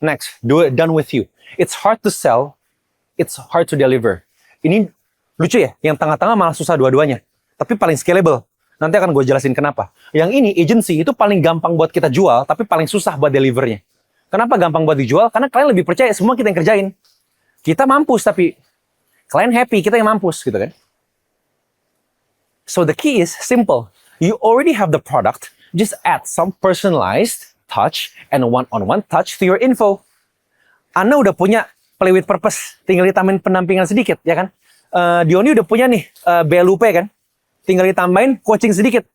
Next, do it done with you. It's hard to sell, it's hard to deliver. Ini lucu ya, yang tengah-tengah malah susah dua-duanya. Tapi paling scalable. Nanti akan gue jelasin kenapa. Yang ini agency itu paling gampang buat kita jual, tapi paling susah buat delivernya. Kenapa gampang buat dijual? Karena kalian lebih percaya semua kita yang kerjain. Kita mampus, tapi klien happy, kita yang mampus, gitu kan. So the key is simple. You already have the product, just add some personalized touch and one-on-one touch to your info. Anda udah punya play with purpose, tinggal ditambahin pendampingan sedikit, ya kan? Diony udah punya nih BLUP kan? Tinggal ditambahin coaching sedikit.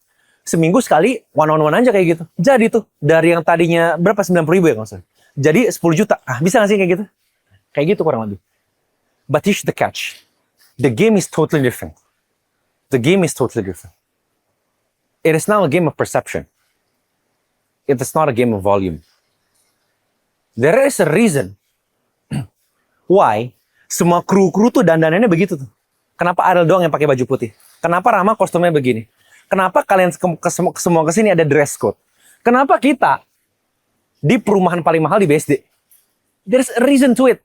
Seminggu sekali one-on-one aja kayak gitu. Jadi tuh, dari yang tadinya berapa? 90.000 ya nggak usah. Jadi 10 juta. Ah, bisa nggak sih kayak gitu? Kayak gitu kurang lebih. But here's the catch. The game is totally different. The game is totally different. It is now a game of perception. It is not a game of volume. There is a reason why semua kru-kru tuh dandanannya begitu tuh. Kenapa Ariel doang yang pakai baju putih? Kenapa Rama kostumnya begini? Kenapa kalian semua kesini ada dress code? Kenapa kita di perumahan paling mahal di BSD? There's a reason to it.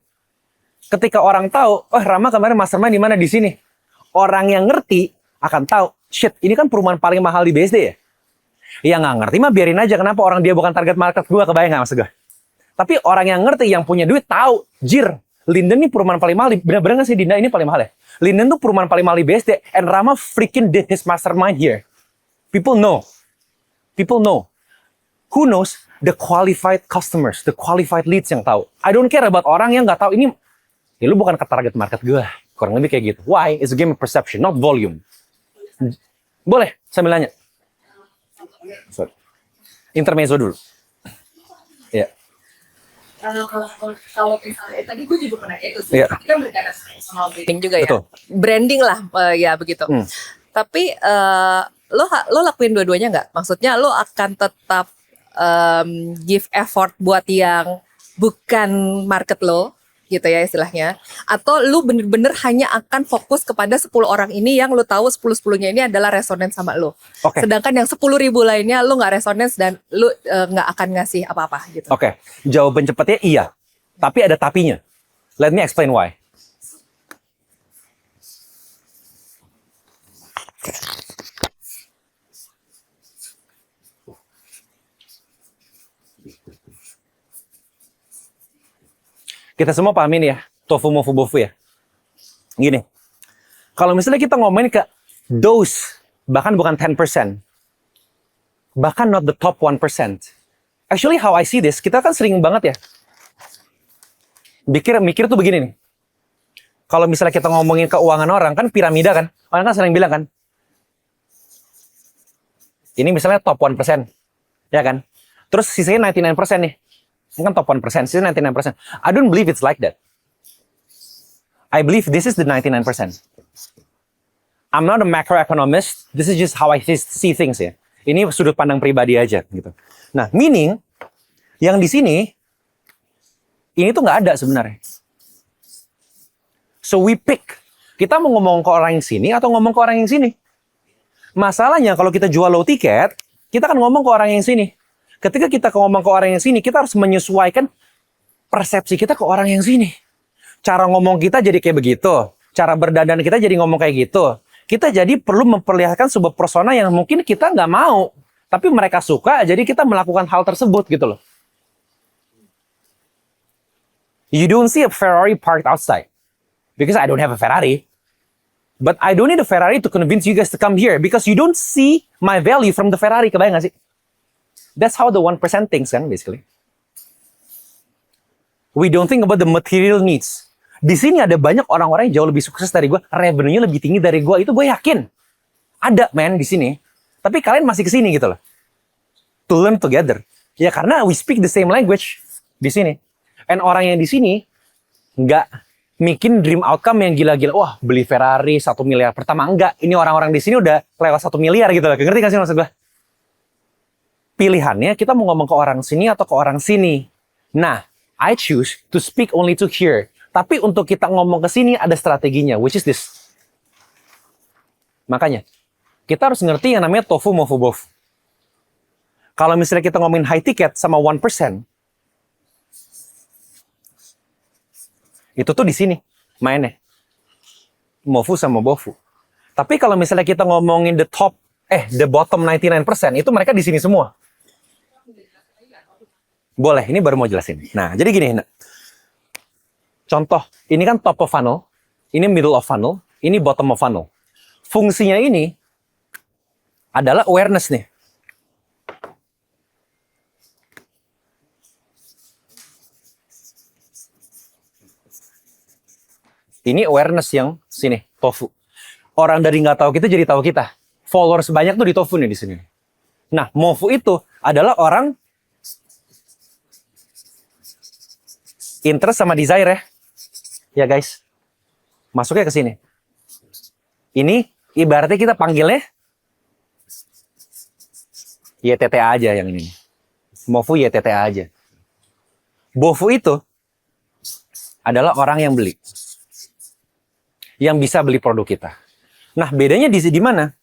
Ketika orang tahu, oh Rama kemarin mastermind di mana di sini. Orang yang ngerti akan tahu, shit, ini kan perumahan paling mahal di BSD ya. Yang nggak ngerti mah biarin aja. Kenapa orang dia bukan target market gue, kebayang nggak maksud gue? Tapi orang yang ngerti, yang punya duit tahu, jir, Linden ini perumahan paling mahal. Bener-bener nggak sih Dinda ini paling mahal ya? Linden tuh perumahan paling mahal di BSD. And Rama freaking did his mastermind here. People know. People know. Who knows? The qualified customers, the qualified leads yang tahu. I don't care about orang yang nggak tahu ini. Ya lu bukan ke target market gue. Kurang lebih kayak gitu. Why? It's a game of perception, not volume. Boleh sambil nanya. Sorry. Intermezzo dulu. Ya. Kalau misalnya tadi gue juga pernah itu sih. Iya. Kita berbicara soal branding juga ya. Betul. Branding lah, ya begitu. Tapi lo lakuin dua-duanya nggak? Maksudnya lo akan tetap give effort buat yang bukan market lo gitu ya istilahnya, atau lu bener-bener hanya akan fokus kepada 10 orang ini yang lu tahu 10-10-nya ini adalah resonance sama lu. Oke. Sedangkan yang 10.000 lainnya lu nggak resonance dan lu nggak akan ngasih apa-apa gitu. Oke, jawaban cepatnya iya. Tapi ada tapinya. Let me explain why. Kita semua pahamin ya, tofu mofu bofu ya. Gini, kalau misalnya kita ngomongin ke those, bahkan bukan 10%, bahkan not the top 1%. Actually how I see this, kita kan sering banget ya, mikir tuh begini nih. Kalau misalnya kita ngomongin keuangan orang, kan piramida kan, orang kan sering bilang kan, ini misalnya top 1%, ya kan? Terus sisanya 99% nih. Ini kan top 1%, sisanya 99%. I don't believe it's like that. I believe this is the 99%. I'm not a macroeconomist. This is just how I see things ya. Ini sudut pandang pribadi aja gitu. Nah, meaning yang di sini ini tuh nggak ada sebenarnya. So we pick. Kita mau ngomong ke orang yang sini atau ngomong ke orang yang sini. Masalahnya kalau kita jual low ticket, kita kan ngomong ke orang yang sini. Ketika kita ngomong ke orang yang sini, kita harus menyesuaikan persepsi kita ke orang yang sini. Cara ngomong kita jadi kayak begitu. Cara berdandan kita jadi ngomong kayak gitu. Kita jadi perlu memperlihatkan sebuah persona yang mungkin kita nggak mau. Tapi mereka suka, jadi kita melakukan hal tersebut gitu loh. You don't see a Ferrari parked outside. Because I don't have a Ferrari. But I don't need a Ferrari to convince you guys to come here. Because you don't see my value from the Ferrari. Kebayang nggak sih? That's how the 1% thinks kan, basically. We don't think about the material needs. Di sini ada banyak orang-orang yang jauh lebih sukses dari gue, revenue-nya lebih tinggi dari gue, itu gue yakin. Ada, man, di sini. Tapi kalian masih ke sini gitu loh. To learn together. Ya karena we speak the same language di sini. And orang yang di sini nggak bikin dream outcome yang gila-gila. Wah, beli Ferrari 1 miliar pertama. Enggak, ini orang-orang di sini udah lewat 1 miliar gitu loh. Ngerti gak sih maksud gue? Pilihannya kita mau ngomong ke orang sini atau ke orang sini. Nah, I choose to speak only to here. Tapi untuk kita ngomong ke sini ada strateginya, which is this. Makanya, kita harus ngerti yang namanya tofu mofu bofu. Kalau misalnya kita ngomongin high ticket sama 1%, itu tuh di sini mainnya. Mofu sama bofu. Tapi kalau misalnya kita ngomongin the bottom 99%, itu mereka di sini semua. Boleh, ini baru mau jelasin. Nah, jadi gini. Contoh, ini kan top of funnel, ini middle of funnel, ini bottom of funnel. Fungsinya ini adalah awareness nih. Ini awareness yang sini, tofu. Orang dari nggak tahu kita jadi tahu kita. Followers banyak tuh di tofu nih di sini. Nah, mofu itu adalah orang interest sama desire ya. Ya guys, masuknya ke sini. Ini ibaratnya kita panggilnya YTTA aja yang ini. Mofu YTTA aja. Bofu itu adalah orang yang beli. Yang bisa beli produk kita. Nah, bedanya di mana?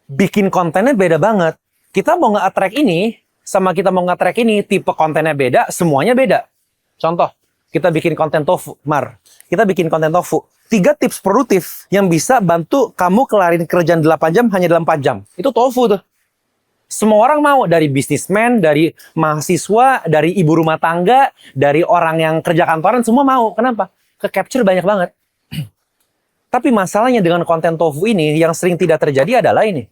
Bikin kontennya beda banget. Kita mau nge-attract ini, sama kita mau nge-attract ini, tipe kontennya beda, semuanya beda. Contoh, kita bikin konten tofu, kita bikin konten tofu. 3 tips produktif yang bisa bantu kamu kelarin kerjaan 8 jam hanya dalam 4 jam. Itu tofu tuh. Semua orang mau, dari bisnismen, dari mahasiswa, dari ibu rumah tangga, dari orang yang kerja kantoran, semua mau. Kenapa? Ke-capture banyak banget. Tapi masalahnya dengan konten tofu ini, yang sering tidak terjadi adalah ini.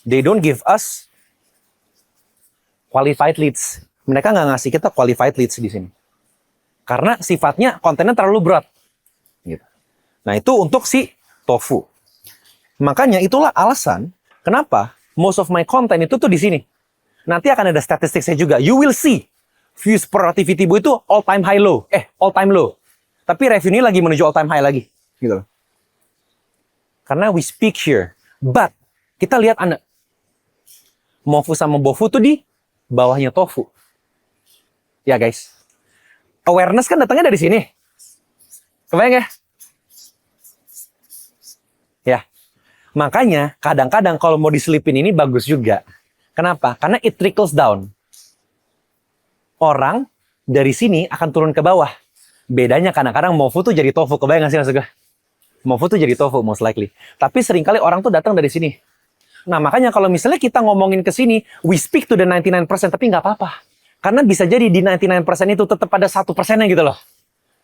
They don't give us qualified leads. Mereka nggak ngasih kita qualified leads di sini. Karena sifatnya kontennya terlalu berat. Gitu. Nah, itu untuk si tofu. Makanya itulah alasan kenapa most of my content itu tuh di sini. Nanti akan ada statistiknya juga. You will see views per activity itu all time high low. All time low. Tapi revenue lagi menuju all time high lagi. Gitu. Karena we speak here. But kita lihat Anda. Mofu sama bofu tuh di bawahnya tofu. Ya guys, awareness kan datangnya dari sini. Kebayang ya? Ya, makanya kadang-kadang kalau mau diselipin ini bagus juga. Kenapa? Karena it trickles down. Orang dari sini akan turun ke bawah. Bedanya kadang-kadang mofu tuh jadi tofu. Kebayang gak sih maksud gue? Mofu tuh jadi tofu most likely. Tapi seringkali orang tuh datang dari sini. Nah makanya kalau misalnya kita ngomongin ke sini, we speak to the 99%, tapi nggak apa-apa. Karena bisa jadi di 99% itu tetap ada 1%-nya gitu loh.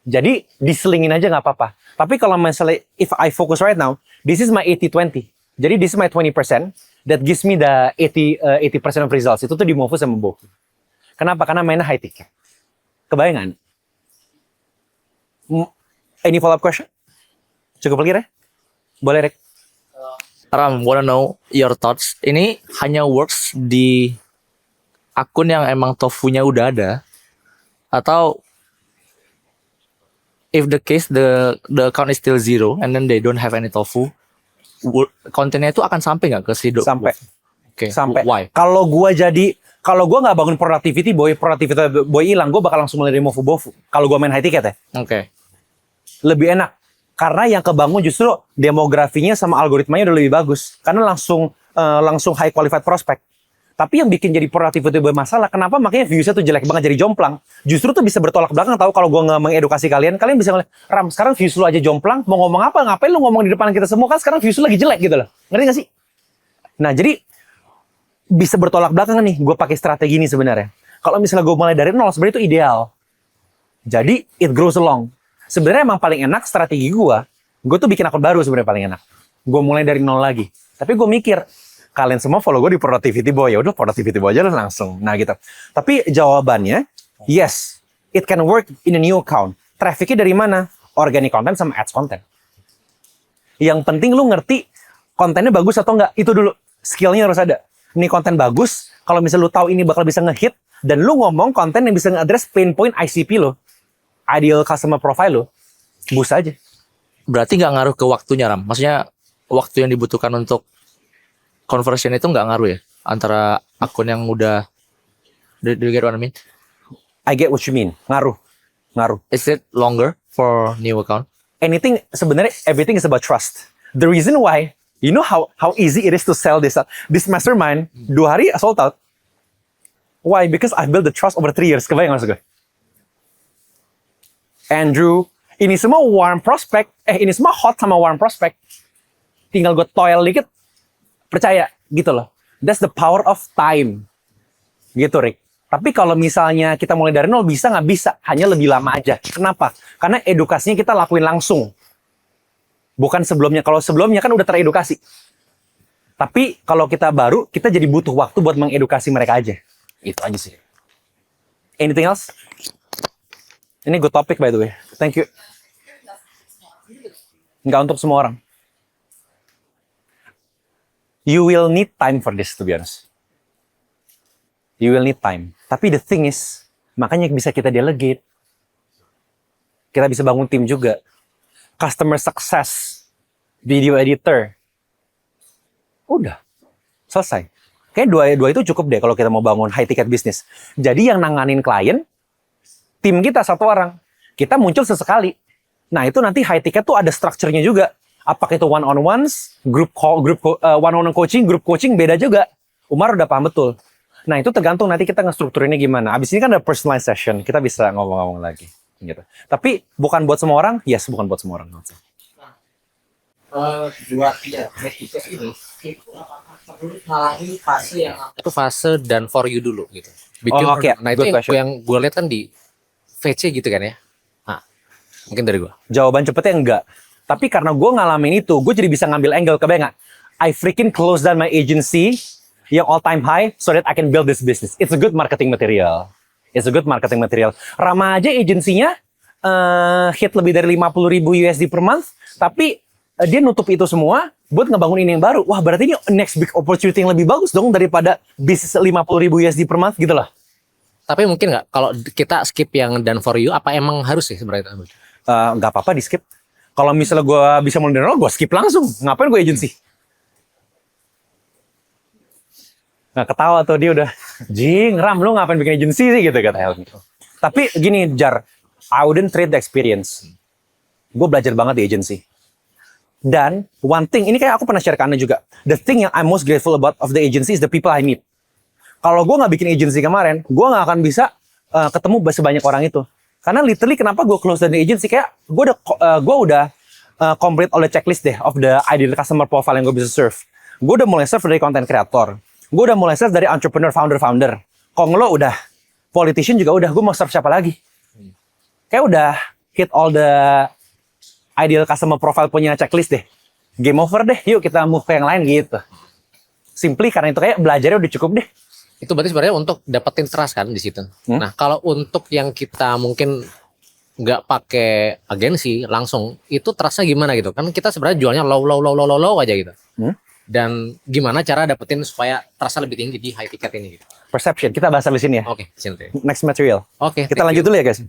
Jadi diselingin aja nggak apa-apa. Tapi kalau misalnya if I focus right now, this is my 80-20. Jadi this is my 20% that gives me the 80% of results. Itu tuh di Mofu sama Bofu. Kenapa? Karena mainnya high ticket. Kebayangan? Any follow up question? Cukup clear ya? Boleh, Rek? Ram, wanna know your thoughts. Ini hanya works di akun yang emang tofunya udah ada, atau if the case the account is still zero and then they don't have any tofu, kontennya itu akan sampai nggak ke si Sampai. Oke. Sampai. Why? Kalau gua nggak bangun productivity boy hilang, gua bakal langsung mulai dari Mofu Bofu. Kalau gua main high ticket ya, Oke. lebih enak. Karena yang kebangun justru demografinya sama algoritmanya udah lebih bagus. Karena langsung high qualified prospect. Tapi yang bikin jadi productivity bermasalah, kenapa makanya viewsnya tuh jelek banget, jadi jomplang. Justru tuh bisa bertolak belakang, tahu kalau gue nggak mengedukasi kalian bisa ngeliat, Ram, sekarang views lu aja jomplang, mau ngomong apa, ngapain lu ngomong di depan kita semua, kan sekarang views lu lagi jelek gitu loh. Ngerti gak sih? Nah, jadi bisa bertolak belakang nih, gue pakai strategi ini sebenarnya. Kalau misalnya gue mulai dari nol, sebenarnya itu ideal. Jadi, it grows along. Sebenarnya emang paling enak strategi gue tuh bikin akun baru sebenarnya paling enak. Gue mulai dari nol lagi. Tapi gue mikir, kalian semua follow gue di Productivity Boy, ya udah Productivity Boy aja lah langsung. Nah gitu. Tapi jawabannya, yes, it can work in a new account. Trafficnya dari mana? Organic content sama ads content. Yang penting lu ngerti kontennya bagus atau enggak, itu dulu. Skillnya harus ada. Ini konten bagus, kalau misalnya lu tahu ini bakal bisa ngehit, dan lu ngomong konten yang bisa nge-address pain point ICP lo, ideal customer profile lo, boost aja. Berarti nggak ngaruh ke waktunya, Ram. Maksudnya waktu yang dibutuhkan untuk conversion itu nggak ngaruh ya antara akun yang udah, do you get what I mean? I get what you mean. Ngaruh. Is it longer for new account? Anything, sebenarnya everything is about trust. The reason why, you know how easy it is to sell this mastermind, 2 hari sold out. Why? Because I built the trust over 3 years. Kebayang maksud gue? Andrew, ini semua warm prospect. Ini semua hot sama warm prospect. Tinggal gue toil dikit, percaya gitu loh. That's the power of time. Gitu, Rick. Tapi kalau misalnya kita mulai dari nol, bisa nggak? Bisa. Hanya lebih lama aja. Kenapa? Karena edukasinya kita lakuin langsung. Bukan sebelumnya. Kalau sebelumnya kan udah teredukasi. Tapi kalau kita baru, kita jadi butuh waktu buat mengedukasi mereka aja. Itu aja sih. Anything else? Ini good topic by the way. Thank you. Nggak untuk semua orang. You will need time for this, to be honest. You will need time. Tapi the thing is, makanya bisa kita delegate. Kita bisa bangun tim juga. Customer success, video editor. Udah, selesai. Kayak dua itu cukup deh kalau kita mau bangun high ticket business. Jadi yang nanganin klien, tim kita 1 orang. Kita muncul sesekali. Nah itu nanti high ticket tuh ada structure-nya juga. Apakah itu one-on-ones, one-on-one coaching, group coaching, beda juga. Umar udah paham betul. Nah itu tergantung nanti kita ngestrukturinnya gimana. Abis ini kan ada personalized session, kita bisa ngomong-ngomong lagi. Gitu. Tapi bukan buat semua orang, yes bukan buat semua orang. Itu fase dan for you dulu gitu. Bikin Oh, oke. nah itu Good question. yang gue lihat kan di VC gitu kan ya. Nah, mungkin dari gue. Jawaban cepetnya enggak. Tapi karena gue ngalamin itu, gue jadi bisa ngambil angle. Kebayang nggak? I freaking close down my agency yang all time high so that I can build this business. It's a good marketing material. Rama aja agensinya hit lebih dari 50.000 USD per month, tapi dia nutup itu semua buat ngebangun ini yang baru. Wah, berarti ini next big opportunity yang lebih bagus dong daripada bisnis 50.000 USD per month gitu loh. Tapi mungkin nggak kalau kita skip yang done for you, apa emang harus sih sebenarnya? Nggak apa-apa di skip. Kalau misalnya gue bisa mulai dari nol, gue skip langsung. Ngapain gue agency? Nah, ketawa tuh dia udah. Jing, Ram, lu ngapain bikin agency sih gitu kata Helmi. Tapi gini, Jar, I wouldn't trade the experience. Gue belajar banget di agency. Dan one thing, ini kayak aku pernah share ke Anda juga. The thing yang I'm most grateful about of the agency is the people I meet. Kalau gue nggak bikin agency kemarin, gue nggak akan bisa ketemu sebanyak orang itu. Karena literally kenapa gue close dari agency, kayak gue udah complete all the checklist deh of the ideal customer profile yang gue bisa serve. Gue udah mulai serve dari content creator. Gue udah mulai serve dari entrepreneur, founder. Konglo udah. Politician juga udah. Gue mau serve siapa lagi? Kayak udah hit all the ideal customer profile punya checklist deh. Game over deh. Yuk kita move ke yang lain gitu. Simply karena itu kayak belajarnya udah cukup deh. Itu berarti sebenarnya untuk dapetin trust kan di situ. Nah, kalau untuk yang kita mungkin nggak pakai agensi langsung, itu trustnya gimana gitu? Kan kita sebenarnya jualnya low aja gitu. Dan gimana cara dapetin supaya trustnya lebih tinggi di high ticket ini gitu? Perception. Kita bahas di sini ya. Oke, sini. Next material. Oke, Kita lanjut dulu ya guys.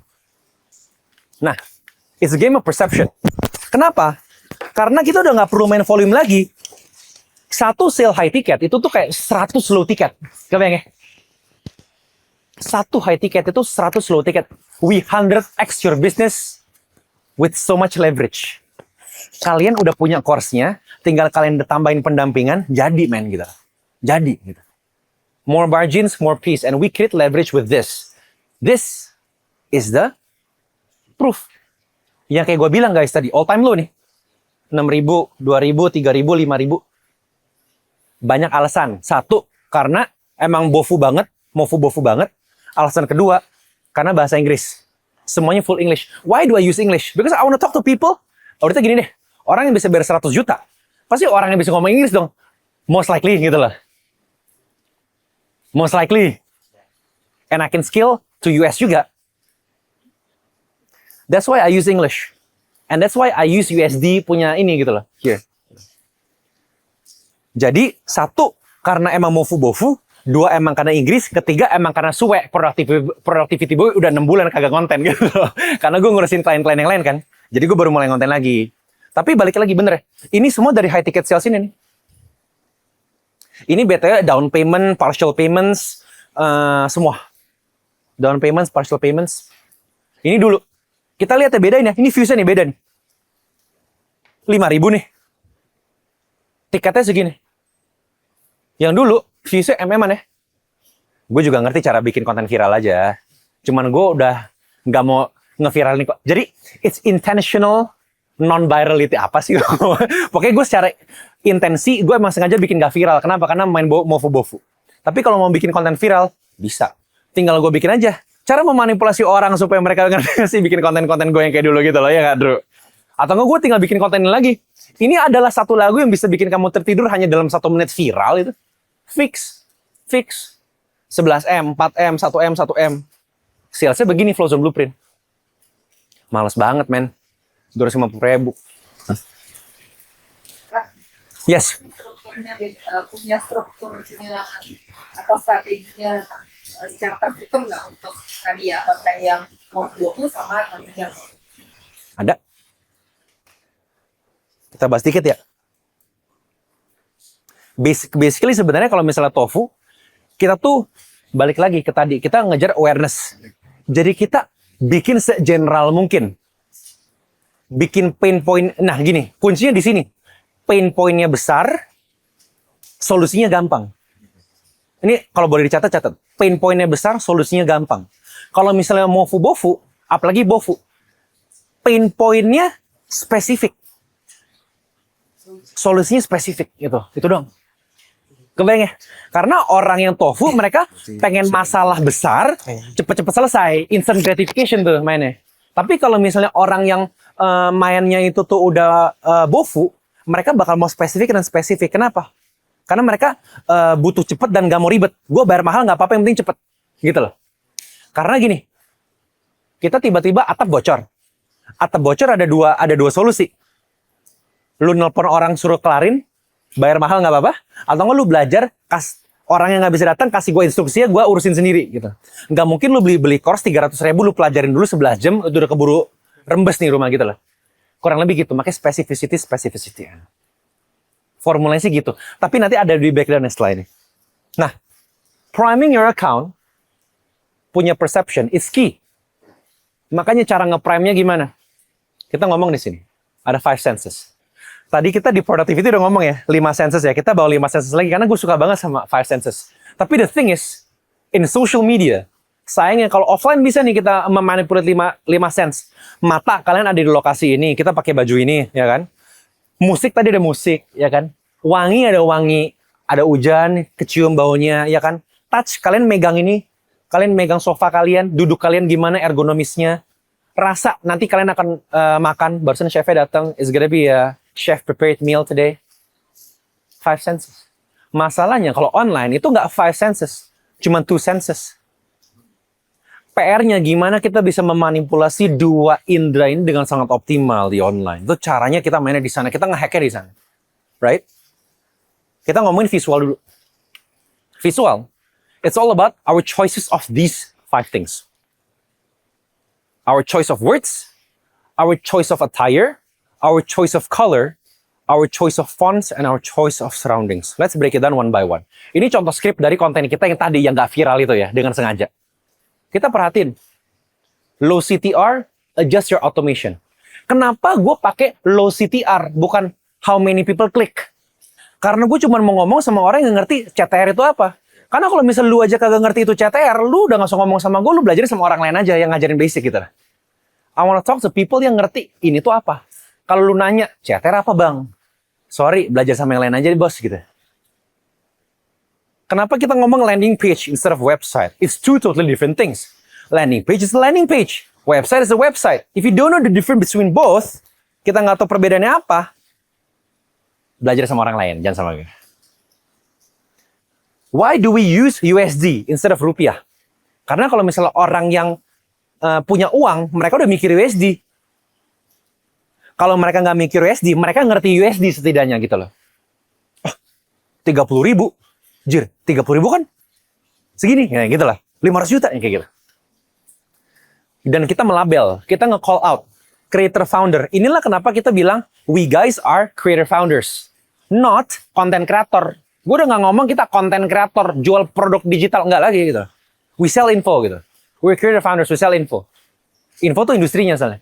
Nah, it's a game of perception. Kenapa? Karena kita udah nggak perlu main volume lagi. Satu sale high ticket itu tuh kayak 100 low ticket. Kebayang ya? Satu high ticket itu 100 low ticket. We 100x your business with so much leverage. Kalian udah punya course-nya, tinggal kalian tambahin pendampingan, jadi men gitu. Jadi gitu. More margins, more peace, and we create leverage with this. This is the proof. Yang kayak gue bilang guys tadi, all time low nih. 6.000, 2.000, 3.000, 5.000. Banyak alasan. Satu, karena emang bofu banget. Alasan kedua, karena bahasa Inggris. Semuanya full English. Why do I use English? Because I want to talk to people. Udah gini deh, orang yang bisa bayar 100 juta, pasti orang yang bisa ngomong Inggris dong. Most likely gitu loh. Most likely. And I can scale to US juga. That's why I use English. And that's why I use USD punya ini gitu loh. Here. Jadi, satu, karena emang mofu bofu. Dua, emang karena Inggris. Ketiga, emang karena suwe. Productivity boy udah 6 bulan kagak konten gitu loh. Karena gue ngurusin klien-klien yang lain kan. Jadi gue baru mulai konten lagi. Tapi balik lagi bener ya. Ini semua dari high ticket sales ini nih. Ini BTW down payment, partial payments, semua. Down payments, partial payments. Ini dulu. Kita lihat ya bedain ya. Ini viewsnya nih beda nih. 5.000 nih. Tiketnya segini. Yang dulu viewsnya MM-an ya. Gue juga ngerti cara bikin konten viral aja. Cuman gue udah nggak mau nge-viral nih kok. Jadi it's intentional non-virality apa sih? Pokoknya gue secara intensi gue emang sengaja bikin gak viral. Kenapa? Karena main bofu-bofu. Tapi kalau mau bikin konten viral bisa. Tinggal gue bikin aja. Cara memanipulasi orang supaya mereka ngerti bikin konten-konten gue yang kayak dulu gitu loh ya nggak, Drew? Atau nggak gue tinggal bikin konten lagi. Ini adalah satu lagu yang bisa bikin kamu tertidur hanya dalam 1 menit viral itu. Fix. 11M, 4M, 1M, 1M. Salesnya begini Flow Zone Blueprint. Males banget, men. 250.000. Yes. Punya strukturnya atau strateginya secara tertutup nggak untuk tadi ya konten yang mau sama konten yang Ada. Kita bahas dikit ya. Basically sebenarnya kalau misalnya tofu, kita tuh balik lagi ke tadi, kita ngejar awareness. Jadi kita bikin segeneral mungkin. Bikin pain point. Nah gini, kuncinya di sini. Pain pointnya besar, solusinya gampang. Ini kalau boleh dicatat-catat. Pain pointnya besar, solusinya gampang. Kalau misalnya mofu bofu, apalagi bofu, pain pointnya spesifik. Solusinya spesifik gitu. Itu dong. Kebayang ya? Karena orang yang tofu mereka pengen masalah besar cepet-cepet selesai, instant gratification tuh mainnya. Tapi kalau misalnya orang yang mainnya itu tuh udah bofu, mereka bakal mau spesifik dan spesifik. Kenapa? Karena mereka butuh cepet dan gak mau ribet. Gue bayar mahal gak apa-apa, yang penting cepet. Gitu loh. Karena gini, kita tiba-tiba atap bocor. Atap bocor ada dua solusi. Lu nelpon orang suruh kelarin, bayar mahal nggak apa-apa, atau nggak lu belajar orang yang nggak bisa datang kasih gue instruksinya, gue urusin sendiri gitu. Nggak mungkin lu beli course 300.000, lu pelajarin dulu 11 jam, udah keburu rembes nih rumah gitu loh. Kurang lebih gitu, makanya specificity. Formulanya sih gitu. Tapi nanti ada di background setelah ini. Nah, priming your account, punya perception, is key. Makanya cara nge-prime-nya gimana? Kita ngomong di sini. Ada 5 senses. Tadi kita di productivity udah ngomong ya, 5 senses ya. Kita bawa 5 senses lagi karena gue suka banget sama 5 senses. Tapi the thing is, in social media, sayangnya kalau offline bisa nih kita memanipulate 5 sense. Mata kalian ada di lokasi ini, kita pakai baju ini, ya kan? Musik tadi ada musik, ya kan? Wangi, ada hujan, kecium baunya, ya kan? Touch, kalian megang ini, kalian megang sofa kalian, duduk kalian gimana ergonomisnya. Rasa, nanti kalian akan makan, barusan chefnya datang, it's gonna be a chef prepared meal today. 5 senses. Masalahnya kalau online itu nggak 5 senses, cuma 2 senses. PR-nya gimana kita bisa memanipulasi 2 indera ini dengan sangat optimal di online. Itu caranya kita mainnya di sana, kita nge-hack-nya di sana. Right? Kita ngomongin visual dulu. Visual. It's all about our choices of these 5 things. Our choice of words, our choice of attire, our choice of color, our choice of fonts, and our choice of surroundings. Let's break it down one by one. Ini contoh script dari konten kita yang tadi, yang gak viral itu ya, dengan sengaja. Kita perhatiin. Low CTR, adjust your automation. Kenapa gue pakai low CTR, bukan how many people click? Karena gue cuma mau ngomong sama orang yang ngerti CTR itu apa. Karena kalau misal lu aja kagak ngerti itu CTR, lu udah gak usah ngomong sama gue, lu belajar sama orang lain aja yang ngajarin basic gitu. I wanna talk to people yang ngerti ini tuh apa. Kalau lu nanya, CTR apa bang? Sorry, belajar sama yang lain aja bos gitu. Kenapa kita ngomong landing page instead of website? It's 2 totally different things. Landing page is a landing page. Website is a website. If you don't know the difference between both, kita nggak tahu perbedaannya apa, belajar sama orang lain, jangan sama gue. Why do we use USD instead of rupiah? Karena kalau misalnya orang yang punya uang, mereka udah mikir USD. Kalau mereka nggak mikir USD, mereka ngerti USD setidaknya gitu loh. Oh, 30.000. Jir, 30.000 kan? Segini, ya gitu lah. 500 juta, ya kayak gitu. Dan kita melabel, kita nge-call out. Creator founder. Inilah kenapa kita bilang, we guys are creator founders. Not content creator. Gue udah nggak ngomong kita content creator, jual produk digital, nggak lagi gitu. We sell info gitu. We're creator founders, we sell info. Info tuh industrinya soalnya.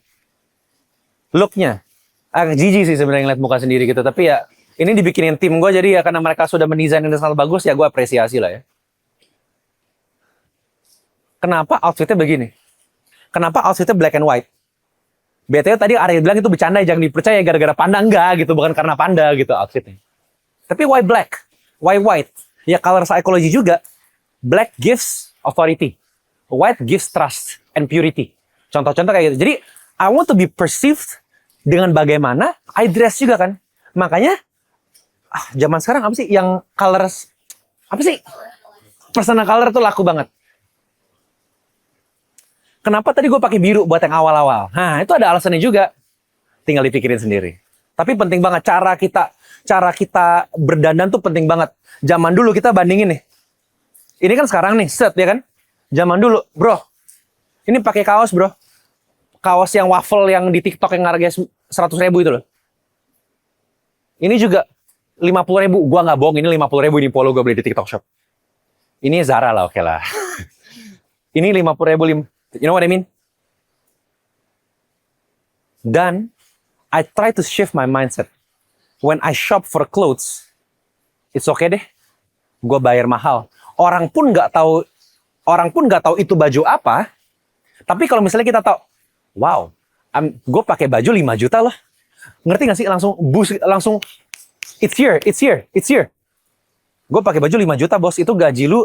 Look-nya. Agak jijik sih sebenarnya ngeliat muka sendiri gitu. Tapi ya, ini dibikinin tim gue, jadi ya karena mereka sudah mendesain dengan sangat bagus, ya gue apresiasi lah ya. Kenapa outfitnya begini? Kenapa outfitnya black and white? BTW tadi Arya bilang itu bercanda, jangan dipercaya gara-gara panda. Enggak gitu, bukan karena panda gitu outfitnya. Tapi why black? Why white? Ya color psychology juga. Black gives authority. White gives trust and purity. Contoh-contoh kayak gitu. Jadi, I want to be perceived dengan bagaimana I dress juga kan. Makanya, zaman sekarang apa sih yang colors, apa sih? Personal color tuh laku banget. Kenapa tadi gue pakai biru buat yang awal-awal? Nah, itu ada alasannya juga. Tinggal dipikirin sendiri. Tapi penting banget cara kita berdandan tuh penting banget. Zaman dulu kita bandingin nih. Ini kan sekarang nih, set ya kan? Zaman dulu, bro. Ini pakai kaos, bro. Kaos yang waffle yang di TikTok yang harganya 100.000 itu loh. Ini juga 50.000. Gua nggak bohong, ini 50.000 ini polo gue beli di TikTok Shop. Ini Zara lah, oke lah. Ini 50.000. You know what I mean? Dan I try to shift my mindset. When I shop for clothes, it's okay deh. Gue bayar mahal. Orang pun nggak tahu itu baju apa. Tapi kalau misalnya kita tahu, wow, gue pakai baju 5 juta loh. Ngerti nggak sih? Langsung, it's here. Gue pakai baju 5 juta bos. Itu gaji lu,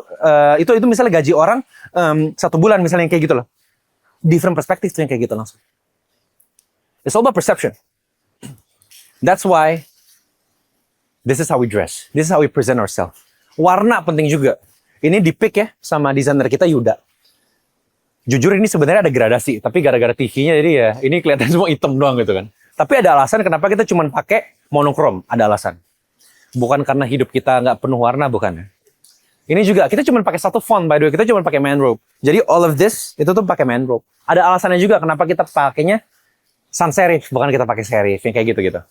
itu misalnya gaji orang 1 bulan misalnya yang kayak gitu loh. Different perspective tuh yang kayak gitu langsung. It's all about perception. That's why this is how we dress. This is how we present ourselves. Warna penting juga. Ini di-pick ya sama desainer kita Yuda. Jujur ini sebenarnya ada gradasi, tapi gara-gara TV-nya jadi ya ini kelihatan semua hitam doang gitu kan. Tapi ada alasan kenapa kita cuma pakai monokrom, ada alasan. Bukan karena hidup kita nggak penuh warna, bukan. Ini juga kita cuma pakai 1 font, by the way, kita cuma pakai manrobe. Jadi all of this itu tuh pakai manrobe. Ada alasannya juga kenapa kita pakainya sans serif, bukan kita pakai serif yang kayak gitu-gitu.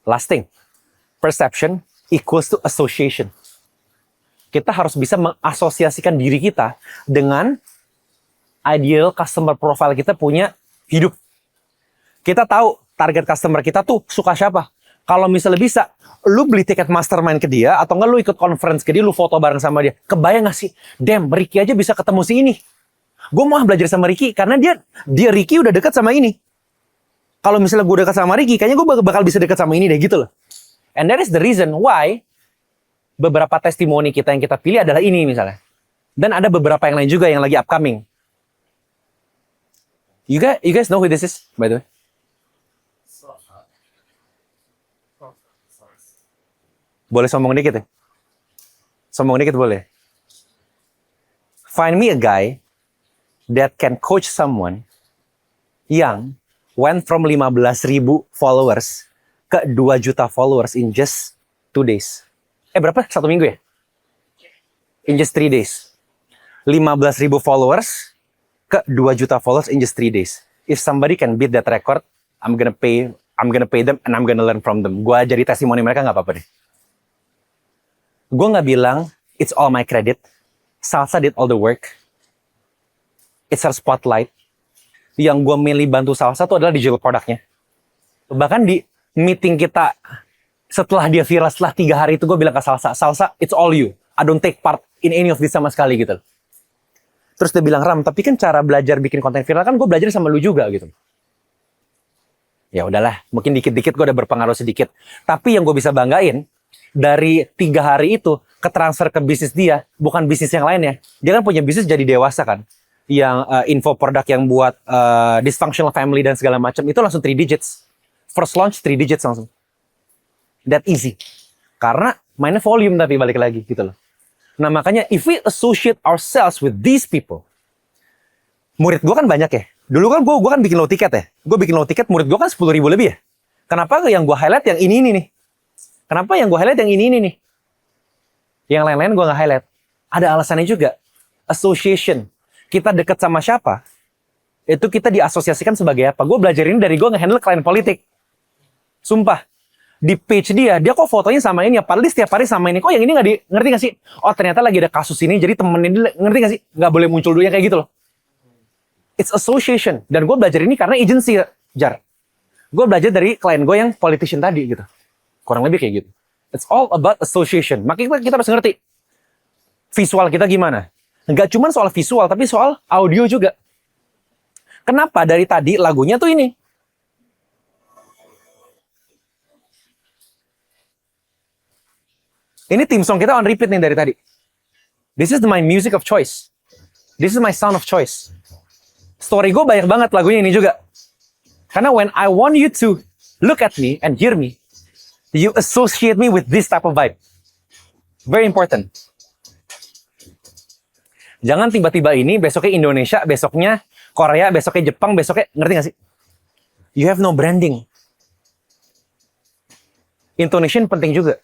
Last thing, perception equals to association. kita harus bisa mengasosiasikan diri kita dengan ideal customer profile kita punya hidup. Kita tahu target customer kita tuh suka siapa. Kalau misalnya bisa, lu beli tiket mastermind ke dia, atau enggak lu ikut conference ke dia, lu foto bareng sama dia. Kebayang gak sih? Damn, Ricky aja bisa ketemu si ini. Gue mau belajar sama Ricky, karena dia Ricky udah dekat sama ini. Kalau misalnya gue dekat sama Ricky, kayaknya gue bakal bisa dekat sama ini deh, gitu loh. And that is the reason why beberapa testimoni kita yang kita pilih adalah ini misalnya. Dan ada beberapa yang lain juga yang lagi upcoming. You guys know who this is, by the way? Boleh sombong dikit ya? Sombong dikit boleh? Find me a guy that can coach someone yang went from 15.000 followers ke 2 juta followers in just 2 days. Berapa? 1 minggu ya? In just 3 days. 15.000 followers ke 2 juta followers in just 3 days. If somebody can beat that record, I'm gonna pay them and I'm gonna learn from them. Gua jadi testimoni mereka nggak apa-apa deh. Gue nggak bilang it's all my credit. Salsa did all the work. It's her spotlight. Yang gue milih bantu Salsa itu adalah digital produknya. Bahkan di meeting kita setelah dia viral, setelah 3 hari itu gue bilang ke Salsa, it's all you. I don't take part in any of this sama sekali gitu. Terus dia bilang, Ram, tapi kan cara belajar bikin konten viral kan gue belajar sama lu juga gitu. Ya udahlah, mungkin dikit-dikit gue udah berpengaruh sedikit. Tapi yang gue bisa banggain, dari 3 hari itu ke transfer ke bisnis dia, bukan bisnis yang lainnya. Dia kan punya bisnis jadi dewasa kan. Yang info produk yang buat dysfunctional family dan segala macam, itu langsung 3 digits. First launch 3 digits langsung. That easy. Karena mainnya volume tapi balik lagi gitu loh. Nah makanya if we associate ourselves with these people, murid gue kan banyak ya. Dulu kan gue kan bikin low ticket ya. Gue bikin low ticket, murid gue kan 10.000 lebih ya. Kenapa yang gue highlight yang ini nih? Kenapa yang gue highlight yang ini nih? Yang lain-lain gue nggak highlight. Ada alasannya juga. Association. Kita dekat sama siapa, itu kita diasosiasikan sebagai apa. Gue belajar ini dari gue nge-handle klien politik. Sumpah. Di page dia kok fotonya sama ini ya. Padahal dia setiap hari sama ini. Kok yang ini nggak ngerti nggak sih? Oh ternyata lagi ada kasus ini, jadi temennya dia, ngerti nggak sih? Nggak boleh muncul dulu yang kayak gitu loh. It's association. Dan gue belajar ini karena agency, Jar. Gue belajar dari klien gue yang politician tadi gitu. Kurang lebih kayak gitu. It's all about association. Makanya kita harus ngerti visual kita gimana. Nggak cuma soal visual, tapi soal audio juga. Kenapa dari tadi lagunya tuh ini? Ini theme song kita on repeat nih dari tadi. This is my music of choice. This is my sound of choice. Story gue banyak banget lagunya ini juga. Karena when I want you to look at me and hear me, you associate me with this type of vibe. Very important. Jangan tiba-tiba ini, besoknya Indonesia, besoknya Korea, besoknya Jepang, besoknya, ngerti gak sih? You have no branding. Intonation penting juga.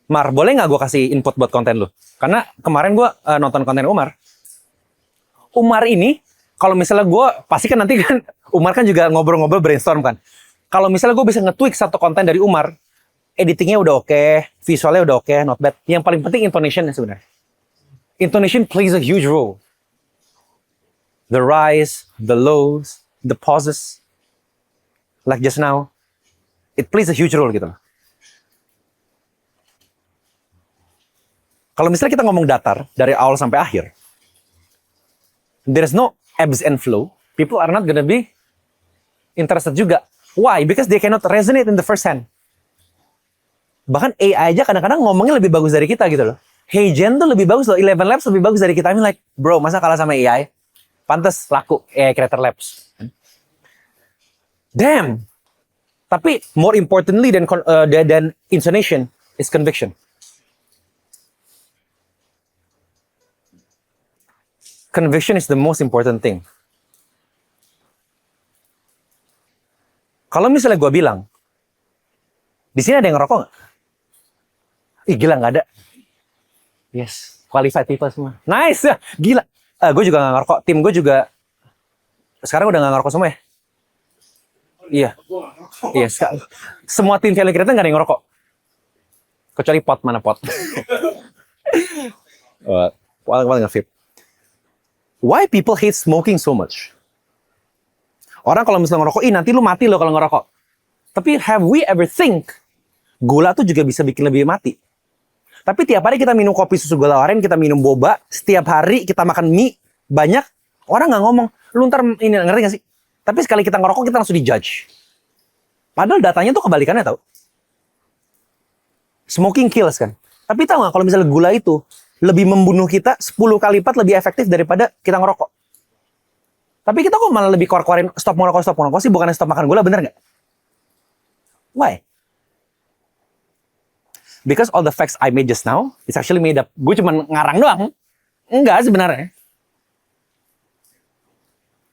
Mar, boleh nggak gue kasih input buat konten lu? Karena kemarin gue nonton konten Umar. Umar ini, kalau misalnya gue, pasti kan nanti kan, Umar kan juga ngobrol-ngobrol brainstorm kan. Kalau misalnya gue bisa nge-tweak satu konten dari Umar, editingnya udah oke, visualnya udah oke, not bad. Yang paling penting intonation sebenarnya. Intonation plays a huge role. The rise, the lows, the pauses, like just now, it plays a huge role gitu. Kalau misalnya kita ngomong datar dari awal sampai akhir, there is no ebbs and flow. People are not gonna be interested juga. Why? Because they cannot resonate in the first hand. Bahkan AI aja kadang-kadang ngomongnya lebih bagus dari kita gitu loh. Hey Jen tuh lebih bagus loh. 11 Labs lebih bagus dari kita. I mean like, bro, masa kalah sama AI? Pantes laku AI Creator Labs. Damn. Tapi more importantly than intonation is conviction. Conviction is the most important thing. Kalau misalnya gue bilang, di sini ada yang ngerokok nggak? Ih gila nggak ada. Yes, qualified people semua. Nice, gila. Gue juga nggak ngerokok. Tim gue juga sekarang udah nggak ngerokok semua ya. Iya. Iya. Semua tim Value Creator nggak ada yang ngerokok. Kecuali pot, mana pot? Paling nge-vape. Why people hate smoking so much? Orang kalau misalnya ngerokok, nanti lu mati lo kalau ngerokok. Tapi have we ever think gula tuh juga bisa bikin lebih mati? Tapi tiap hari kita minum kopi susu gula aren, kita minum boba, setiap hari kita makan mie banyak, orang nggak ngomong, lu ntar ini ngerti gak sih? Tapi sekali kita ngerokok kita langsung dijudge. Padahal datanya tuh kebalikannya tau. Smoking kills kan. Tapi tahu nggak kalau misalnya gula itu lebih membunuh kita 10 kali lipat lebih efektif daripada kita ngerokok. Tapi kita kok malah lebih kor-korin stop ngerokok sih, bukannya stop makan gula, bener nggak? Why? Because all the facts I made just now is actually made up. Gue cuma ngarang doang. Enggak sebenarnya.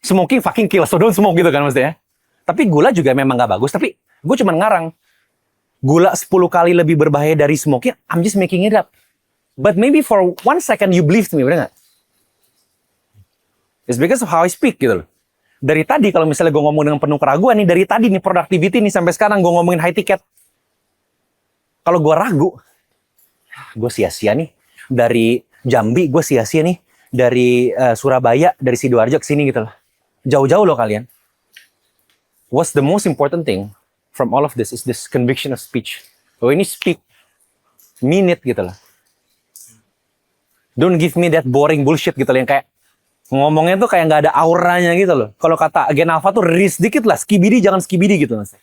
Smoking fucking kills, so don't smoke gitu kan maksudnya. Tapi gula juga memang nggak bagus. Tapi gue cuma ngarang. Gula 10 kali lebih berbahaya dari smoking. I'm just making it up. But maybe for 1 second you believe me, bener nggak? It's because of how I speak gitu loh. Dari tadi kalau misalnya gue ngomong dengan penuh keraguan nih, dari tadi nih productivity nih sampai sekarang gue ngomongin high ticket. Kalau gue ragu, gue sia-sia nih. Dari Jambi gue sia-sia nih. Dari Surabaya, dari Sidoarjo ke sini gitu loh. Jauh-jauh loh kalian. What's the most important thing from all of this is this conviction of speech. Oh ini speak, mean it gitu loh. Don't give me that boring bullshit gitu loh, yang kayak ngomongnya tuh kayak nggak ada auranya gitu loh. Kalau kata Gen Alpha tuh risk dikit lah, skibidi jangan skibidi gitu mas.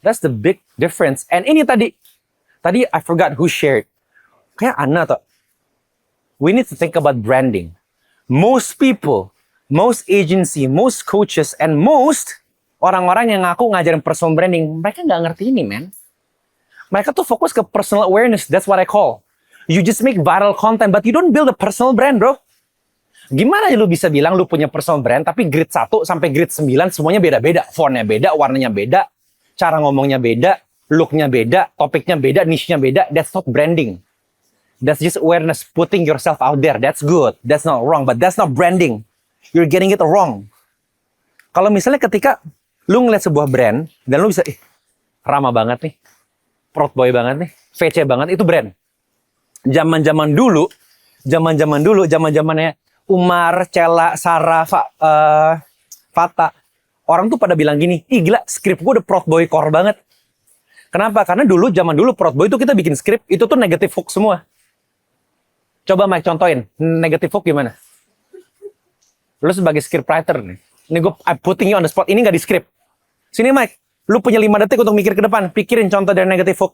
That's the big difference. And ini tadi I forgot who shared. Kayak Anna tuh. We need to think about branding. Most people, most agency, most coaches, and most orang-orang yang ngaku ngajarin personal branding, mereka nggak ngerti ini, man. Mereka tuh fokus ke personal awareness. That's what I call. You just make viral content, but you don't build a personal brand, bro. Gimana lu bisa bilang lu punya personal brand, tapi grade 1 sampai grade 9 semuanya beda-beda. Fontnya beda, warnanya beda, cara ngomongnya beda, looknya beda, topiknya beda, niche-nya beda. That's not branding. That's just awareness, putting yourself out there. That's good. That's not wrong, but that's not branding. You're getting it wrong. Kalau misalnya ketika lu ngeliat sebuah brand, dan lu bisa, ramah banget nih, proud boy banget nih, VC banget, itu brand. Zaman-zamannya Umar, Cella, Sarah, Fata, orang tuh pada bilang gini, ih gila, skrip gue udah proud boy core banget. Kenapa? Karena zaman dulu proud boy itu kita bikin skrip, itu tuh negative hook semua. Coba Mike contohin, negative hook gimana? Lu sebagai scriptwriter nih, ini gue I'm putting you on the spot, ini nggak di skrip. Sini Mike, lu punya 5 detik untuk mikir ke depan, pikirin contoh dari negative hook.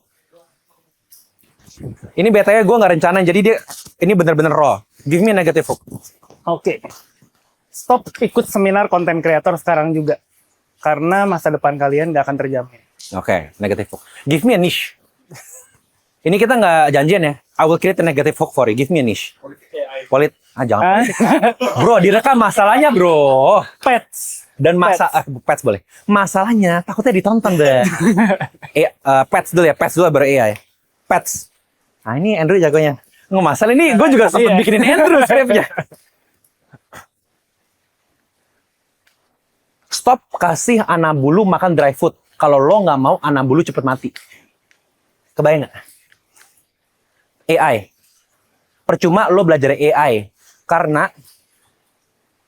Ini betanya gue nggak rencana, jadi ini bener-bener raw. Give me a negative hook. Oke. Stop ikut seminar konten kreator sekarang juga. Karena masa depan kalian nggak akan terjamin. Oke, negative hook. Give me a niche. Ini kita nggak janjian ya. I will create a negative hook for you. Give me a niche. Jangan. Bro, direkam masalahnya bro. Pets. Dan pets boleh. Masalahnya takutnya ditonton deh. Pets dulu ya. Pets dulu baru AI. Pets. Nah ini Andrew jagonya. Nggak masalah ini gue juga sempet bikinin Andrew skripnya. Stop kasih anak bulu makan dry food. Kalau lo nggak mau anak bulu cepet mati. Kebayang nggak? AI. Percuma lo belajar AI. Karena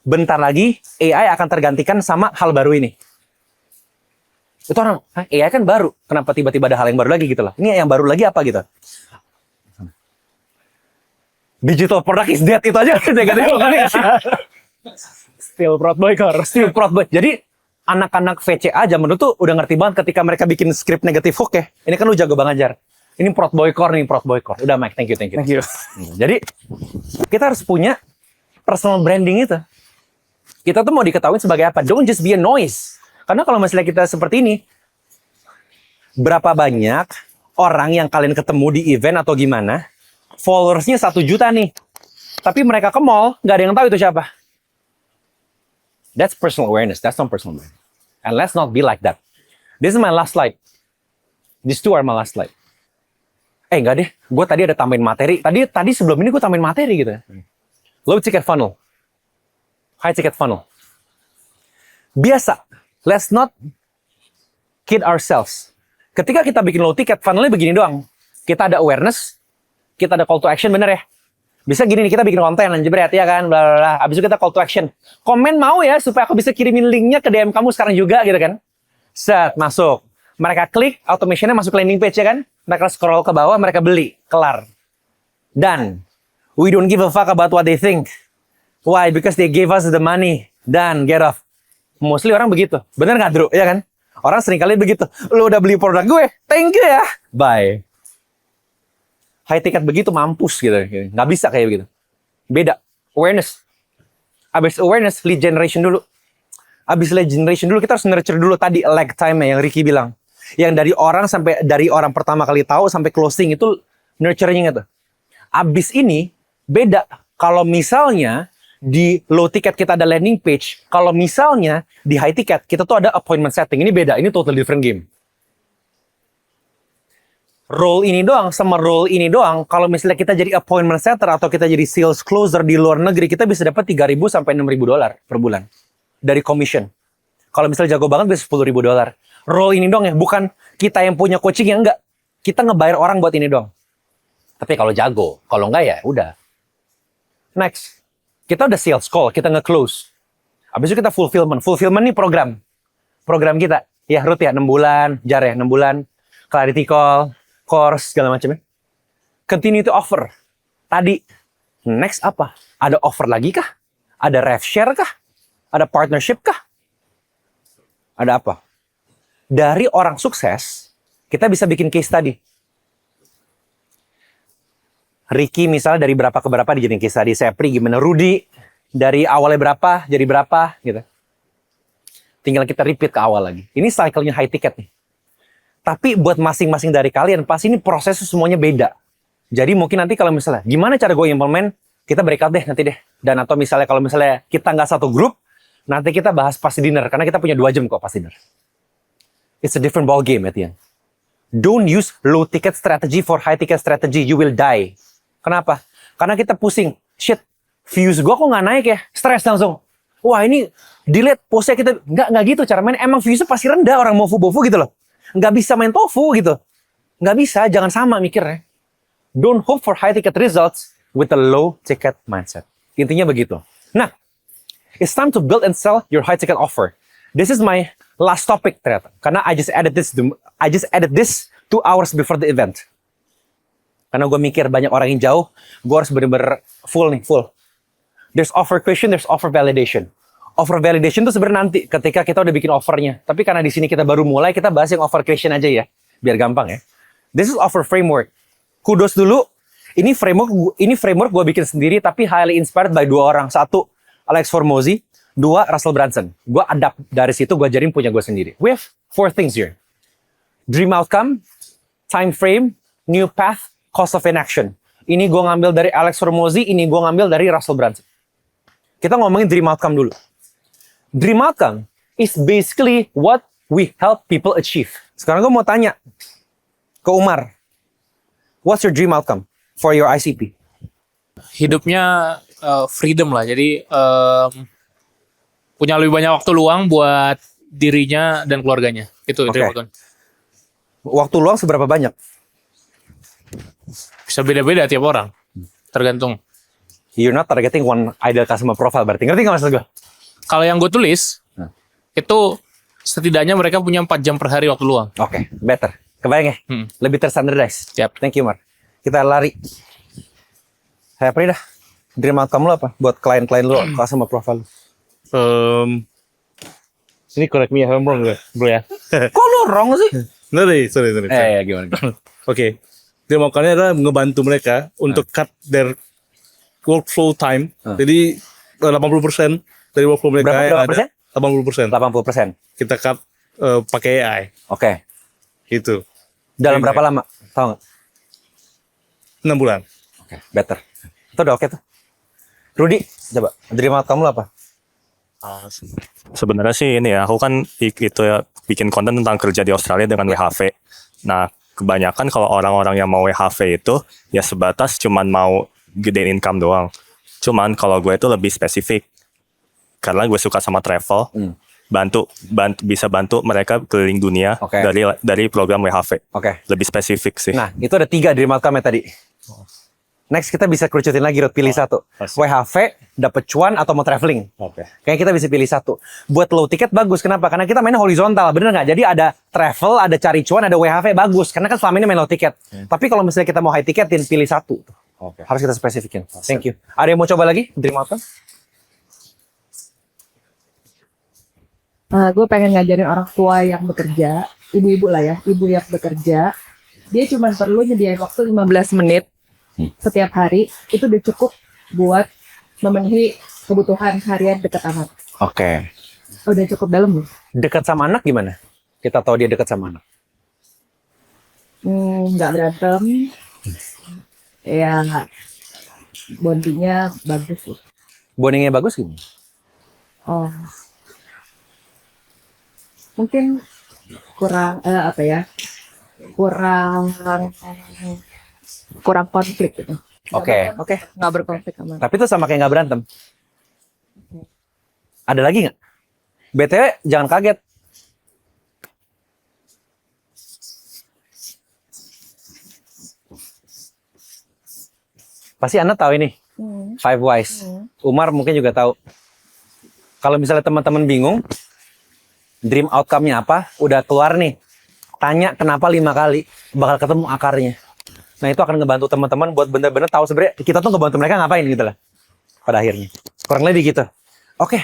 bentar lagi AI akan tergantikan sama hal baru ini. Itu orang, AI kan baru. Kenapa tiba-tiba ada hal yang baru lagi gitu loh. Ini yang baru lagi apa gitu. Digital product is dead, itu aja. Still proud boy core. Still proud boy. Jadi anak-anak VCA zaman dulu tuh udah ngerti banget ketika mereka bikin skrip negatif hook ya. Ini kan lu jago banget Jar. Ini proud boy core nih, proud boy core. Udah Mike, thank you. Thank you. Jadi kita harus punya personal branding itu. Kita tuh mau diketahui sebagai apa? Don't just be a noise. Karena kalau misalnya kita seperti ini, berapa banyak orang yang kalian ketemu di event atau gimana, followersnya 1 juta nih. Tapi mereka ke mall, nggak ada yang tahu itu siapa. That's personal awareness. That's not personal branding. And let's not be like that. This is my last slide. These two are my last slide. Enggak deh. Gue tadi ada tambahin materi. Tadi sebelum ini gue tambahin materi gitu. Low ticket funnel. High ticket funnel. Biasa. Let's not kid ourselves. Ketika kita bikin low ticket, funnelnya begini doang. kita ada awareness, kita ada call to action, bener ya? Bisa gini nih, kita bikin konten, jebret ya kan, bla bla bla. Abis itu kita call to action. Komen mau ya, supaya aku bisa kirimin linknya ke DM kamu sekarang juga gitu kan. Set, masuk. Mereka klik, automationnya masuk ke landing page ya kan. Mereka scroll ke bawah, mereka beli. Kelar. Done. We don't give a fuck about what they think. Why? Because they gave us the money. Done, get off. Mostly orang begitu. Bener nggak, Drew? Ya kan? Orang sering kali begitu. Lu udah beli produk gue, thank you ya. Bye. High ticket begitu mampus gitu. Nggak bisa kayak begitu. Beda. Awareness. Abis awareness, lead generation dulu. Abis lead generation dulu, kita harus nurture dulu tadi lag time yang Ricky bilang. Yang dari orang pertama kali tahu sampai closing itu nurturing itu. Abis ini, beda. Kalau misalnya di low ticket kita ada landing page, kalau misalnya di high ticket kita tuh ada appointment setting. Ini beda, ini total different game. Role ini doang sama role ini doang, kalau misalnya kita jadi appointment setter atau kita jadi sales closer di luar negeri, kita bisa dapat 3.000 sampai 6.000 dolar per bulan dari commission. Kalau misalnya jago banget bisa 10.000 dolar. Role ini doang ya, bukan kita yang punya coaching ya, enggak. Kita ngebayar orang buat ini doang. Tapi kalau jago, kalau enggak ya udah. Next, kita udah sales call, kita nge-close. Habis itu kita fulfillment. Fulfillment nih program kita. Ya Ruth ya, 6 bulan, Jar ya, 6 bulan. Clarity call, course, segala macamnya. Continue to offer. Tadi, next apa? Ada offer lagi kah? Ada rev share kah? Ada partnership kah? Ada apa? Dari orang sukses, kita bisa bikin case study. Ricky misalnya dari berapa ke berapa dijadiin case study. Sepri gimana? Rudy dari awalnya berapa jadi berapa gitu. Tinggal kita repeat ke awal lagi. Ini cycle-nya high ticket nih. Tapi buat masing-masing dari kalian, pasti ini prosesnya semuanya beda. Jadi mungkin nanti kalau misalnya, gimana cara gue implement, kita breakout deh nanti deh. Dan atau misalnya kalau misalnya kita nggak satu grup, nanti kita bahas pas dinner. Karena kita punya 2 jam kok pas dinner. It's a different ball game at the end. Don't use low ticket strategy for high ticket strategy. You will die. Kenapa? Karena kita pusing. Shit, views gue kok nggak naik ya? Stress langsung. Wah ini delete postnya kita. Nggak gitu cara main. Emang viewsnya pasti rendah orang mau bofu gitu loh. Nggak bisa main tofu gitu. Nggak bisa, jangan sama mikirnya. Don't hope for high ticket results with a low ticket mindset. Intinya begitu. Nah, it's time to build and sell your high ticket offer. This is my last topic ternyata. Karena I just added this 2 hours before the event. Karena gue mikir banyak orang yang jauh, gue harus bener-bener full. There's offer creation, there's offer validation. Offer validation tuh sebenarnya nanti ketika kita udah bikin offernya. Tapi karena di sini kita baru mulai, kita bahas yang offer creation aja ya, biar gampang ya. This is offer framework. Kudos dulu. Ini framework gue bikin sendiri, tapi highly inspired by 2 orang. 1, Alex Hormozi. 2, Russell Brunson. Gue adapt dari situ, gue ajarin punya gue sendiri. We have 4 things here. Dream outcome, time frame, new path, cost of inaction. Ini gue ngambil dari Alex Hormozi, ini gue ngambil dari Russell Brunson. Kita ngomongin dream outcome dulu. Dream outcome is basically what we help people achieve. Sekarang gue mau tanya ke Umar. What's your dream outcome for your ICP? Hidupnya freedom lah. Jadi punya lebih banyak waktu luang buat dirinya dan keluarganya. Itu dream outcome. Waktu luang seberapa banyak? Bisa beda-beda tiap orang. Tergantung. You're not targeting one ideal customer profile berarti. Ngerti nggak maksud gue? Kalau yang gue tulis, itu setidaknya mereka punya 4 jam per hari waktu luang. Oke, better. Kebayang ya? Lebih terstandardized. Yep. Thank you, Mar. Kita lari. Saya dah. Dream outcome lo apa? Buat klien-klien lo, customer profile. Ini correct me if I'm wrong bro ya. Kok lo wrong sih? Sorry. Gimana? Oke. Dia maukannya adalah ngebantu mereka untuk cut their workflow time. Jadi 80% dari workflow mereka Berapa persen? 80%. 80%. Kita cut pakai AI. Oke. Gitu. Dalam berapa lama? Tahu nggak? 6 bulan. Oke, better. Itu udah oke tuh. Rudy, coba. Dream outcome lo apa? Sebenarnya sih ini ya, aku kan itu ya bikin konten tentang kerja di Australia dengan WHV. Nah, kebanyakan kalau orang-orang yang mau WHV itu ya sebatas cuman mau gedein income doang. Cuman kalau gue itu lebih spesifik. Karena gue suka sama travel. bisa bantu mereka keliling dunia Oke. dari program WHV. Oke. Lebih spesifik sih. Nah, itu ada 3 dream outcome tadi. Next kita bisa kerucutin lagi, Rod. Pilih satu. WHV, dapet cuan, atau mau traveling. Oke. Kayaknya kita bisa pilih satu. Buat low ticket bagus. Kenapa? Karena kita main horizontal, bener nggak? Jadi ada travel, ada cari cuan, ada WHV, bagus. Karena kan selama ini main low ticket. Tapi kalau misalnya kita mau high ticketin, pilih satu. Oke. Harus kita spesifikin. Thank you. Ada yang mau coba lagi? Dream outcome? Gue pengen ngajarin orang tua yang bekerja, ibu-ibu lah ya, ibu yang bekerja, dia cuma perlu nyediain waktu 15 menit setiap hari, itu udah cukup buat memenuhi kebutuhan harian dekat anak. Oke. Udah cukup dalam belum? Dekat sama anak gimana? Kita tahu dia dekat sama anak. Nggak berantem, ya bondingnya bagus sih. Bondingnya bagus gimana? Oh, mungkin kurang kurang konflik gitu. Oke. Nggak berkonflik sama. Tapi itu sama kayak nggak berantem. Ada lagi nggak? BTW jangan kaget. Pasti Anda tahu ini. Five Whys. Umar mungkin juga tahu. Kalau misalnya teman-teman bingung, dream outcome-nya apa? Udah keluar nih. Tanya kenapa 5 kali, bakal ketemu akarnya. Nah itu akan ngebantu teman-teman buat bener-bener tahu sebenarnya kita tuh ngebantu mereka ngapain gitu lah. Pada akhirnya. Kurang lebih gitu. Oke.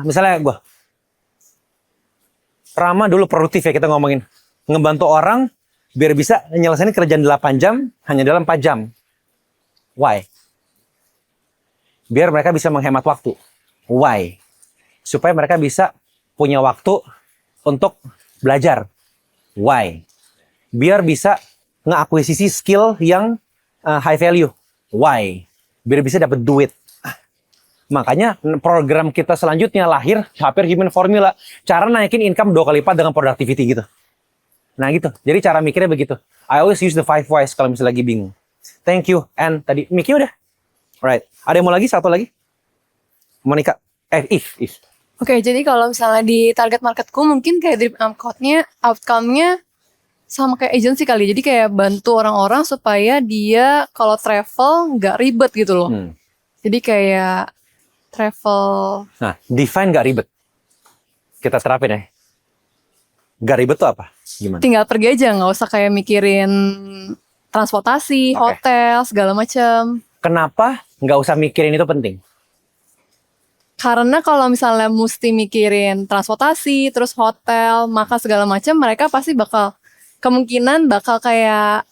Misalnya gue. Rama dulu produktif ya kita ngomongin. Ngebantu orang biar bisa nyelesain kerjaan 8 jam hanya dalam 4 jam. Why? Biar mereka bisa menghemat waktu. Why? Supaya mereka bisa punya waktu untuk belajar. Why? Biar bisa ngeakuisisi skill yang high value. Why? Biar bisa dapat duit. Makanya program kita selanjutnya lahir Happy Human Formula. Cara naikin income 2 kali lipat dengan productivity gitu. Nah gitu. Jadi cara mikirnya begitu. I always use the 5 whys kalau misalnya lagi bingung. Thank you. And tadi Miki udah. Right. Ada yang mau lagi? Satu lagi? Monica. If. Oke, jadi kalau misalnya di target marketku mungkin kayak dream outcome-nya sama kayak agency kali. Jadi kayak bantu orang-orang supaya dia kalau travel nggak ribet gitu loh. Jadi kayak travel. Nah, define nggak ribet. Kita terapin ya. Nggak ribet tuh apa? Gimana? Tinggal pergi aja, nggak usah kayak mikirin transportasi, hotel, segala macam. Kenapa nggak usah mikirin itu penting? Karena kalau misalnya mesti mikirin transportasi, terus hotel, makan segala macam, mereka pasti kemungkinan bakal kayak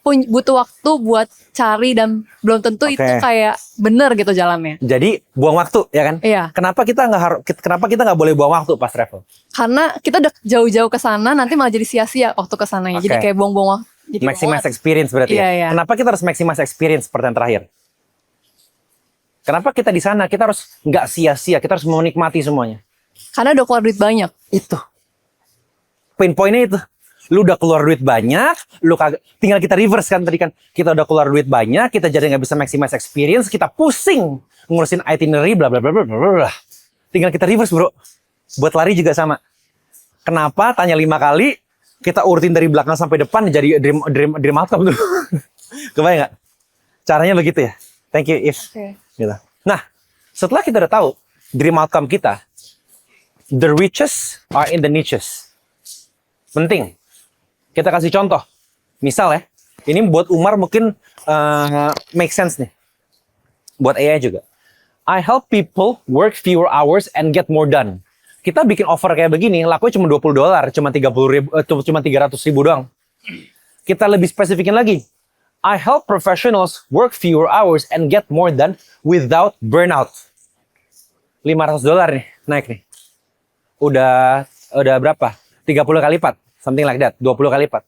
butuh waktu buat cari dan belum tentu itu kayak bener gitu jalannya. Jadi buang waktu ya kan? Iya. Kenapa kita nggak boleh buang waktu pas travel? Karena kita udah jauh-jauh ke sana, nanti malah jadi sia-sia waktu ke sananya. Jadi kayak buang-buang waktu. Maximize experience berarti ya? Iya. Kenapa kita harus maximize experience pertanyaan terakhir? Kenapa kita di sana? Kita harus nggak sia-sia, kita harus menikmati semuanya. Karena udah keluar duit banyak. Itu. Poin-poinnya itu. Lu udah keluar duit banyak, tinggal kita reverse kan tadi kan. Kita udah keluar duit banyak, kita jadi nggak bisa maximize experience, kita pusing ngurusin itinerary, bla bla bla bla bla bla. Tinggal kita reverse bro. Buat lari juga sama. Kenapa? Tanya 5 kali, kita urutin dari belakang sampai depan jadi dream outcome tuh. Kebayang nggak? Caranya begitu ya. Thank you, If. Gitu. Nah, setelah kita udah tahu dream outcome kita, the riches are in the niches. Penting. Kita kasih contoh. Misal ya, ini buat Umar mungkin make sense nih. Buat AI juga. I help people work fewer hours and get more done. Kita bikin offer kayak begini, lakunya cuma $20, cuma 300.000 doang. Kita lebih spesifikin lagi. I help professionals work fewer hours and get more done without burnout. $500 nih, naik nih. Udah berapa? 30 kali lipat, something like that, 20 kali lipat.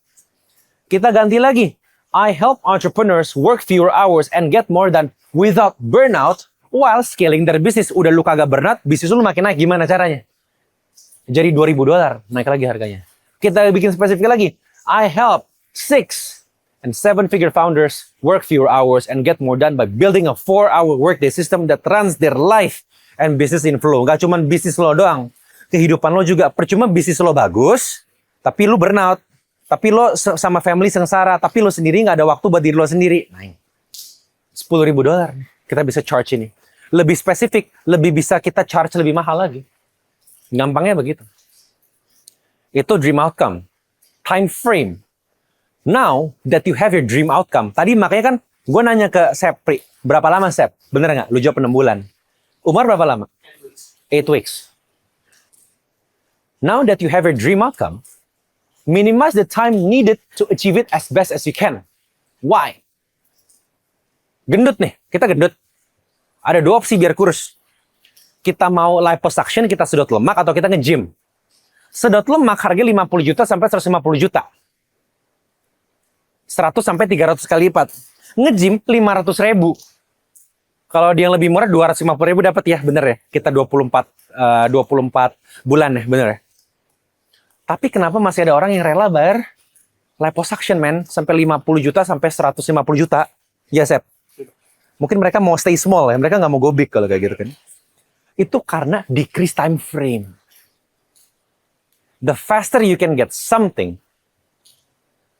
Kita ganti lagi. I help entrepreneurs work fewer hours and get more done without burnout while scaling their business. Udah lu kagak burnout, bisnis lu makin naik, gimana caranya? Jadi $2.000, naik lagi harganya. Kita bikin spesifik lagi. I help 6 and 7-figure founders work fewer hours and get more done by building a 4-hour workday system that runs their life and business in flow. Gak cuma bisnis lo doang. kehidupan lo juga. Percuma bisnis lo bagus, tapi lo burnout. Tapi lo sama family sengsara, tapi lo sendiri nggak ada waktu buat diri lo sendiri. Nah, $10.000 kita bisa charge ini. Lebih spesifik, lebih bisa kita charge lebih mahal lagi. Gampangnya begitu. Itu dream outcome. Time frame. Now that you have your dream outcome. Tadi makanya kan gue nanya ke Sepri, berapa lama Sep? Bener nggak? Lu jawab 6 bulan. Umar berapa lama? 8 weeks. Now that you have your dream outcome, minimize the time needed to achieve it as best as you can. Why? Gendut nih, kita gendut. Ada 2 opsi biar kurus. Kita mau liposuction, kita sedot lemak, atau kita nge-gym. Sedot lemak harganya 50 juta sampai 150 juta. 100 sampai 300 kali lipat. Nge-gym 500 ribu. Kalau dia yang lebih murah 250 ribu dapat ya, bener ya. Kita 24 bulan ya, bener ya. Tapi kenapa masih ada orang yang rela bayar liposuction, man, sampai 50 juta sampai 150 juta? Ya, Sep. Mungkin mereka mau stay small ya, mereka nggak mau go big kalau kayak gitu kan. Itu karena decrease time frame. The faster you can get something,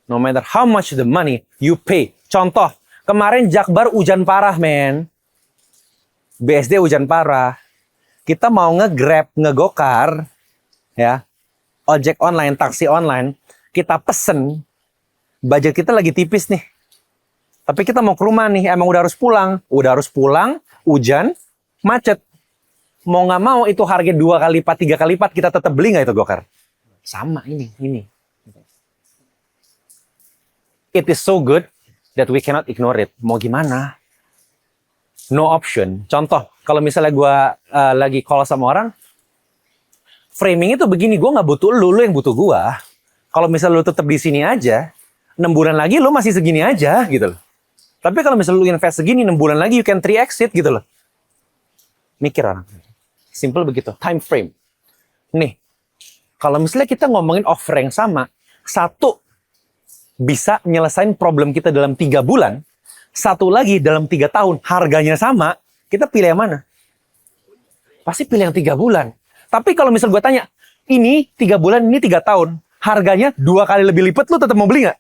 no matter how much the money you pay. Contoh, kemarin Jakbar hujan parah, men. BSD hujan parah. Kita mau nge-Grab, nge-Gokar, ya, ojek online, taksi online, kita pesen, budget kita lagi tipis nih. Tapi kita mau ke rumah nih, emang udah harus pulang, hujan, macet. Mau nggak mau itu harga 2 kali lipat, 3 kali lipat, kita tetap beli nggak itu Gokar? Sama ini. It is so good that we cannot ignore it. Mau gimana? No option. Contoh, kalau misalnya gue lagi call sama orang, framing itu begini, gue nggak butuh lu yang butuh gue. Kalau misalnya lu tetap di sini aja, 6 bulan lagi lu masih segini aja gitu loh. Tapi kalau misalnya lu invest segini, 6 bulan lagi you can 3x it gitu loh. Mikir orang. Simple begitu. Time frame. Nih, kalau misalnya kita ngomongin offer yang sama, satu bisa nyelesain problem kita dalam 3 bulan, satu lagi dalam 3 tahun, harganya sama, kita pilih yang mana? Pasti pilih yang 3 bulan. Tapi kalau misal gue tanya, ini 3 bulan, ini 3 tahun, harganya 2 kali lebih lipat, lu tetap mau beli nggak?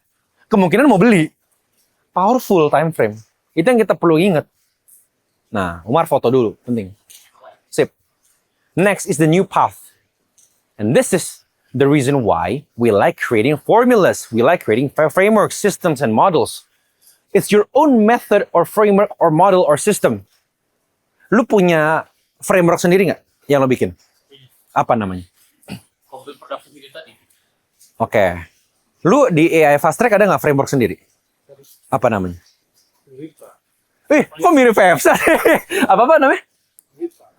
Kemungkinan mau beli. Powerful time frame. Itu yang kita perlu ingat. Nah, Umar foto dulu, penting. Sip. Next is the new path. And this is the reason why we like creating formulas. We like creating frameworks, systems, and models. It's your own method or framework or model or system. Lu punya framework sendiri nggak yang lo bikin? Apa namanya? Oke. Lu di AI Fast Track ada nggak framework sendiri? Apa namanya? Kok mirip Fevsa? Apa namanya?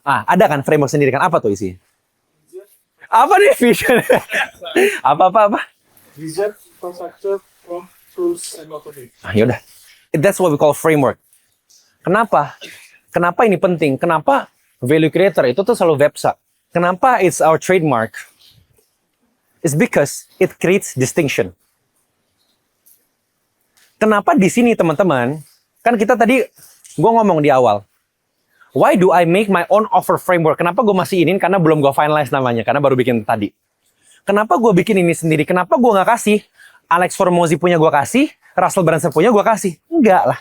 Ada kan framework sendiri kan? Apa tuh isi? Apa nih vision? apa? Vision, infrastructure, tools, and automation. Yaudah. That's what we call framework. Kenapa? Kenapa ini penting? Kenapa value creator itu tuh selalu Vepsa? Kenapa it's our trademark? It's because it creates distinction. Kenapa di sini teman-teman? Kan kita tadi, gue ngomong di awal. Why do I make my own offer framework? Kenapa gue masih ini? Karena belum gue finalize namanya. Karena baru bikin tadi. Kenapa gue bikin ini sendiri? Kenapa gue nggak kasih? Alex Formosi punya gue kasih. Russell Brunson punya gue kasih. Enggak lah.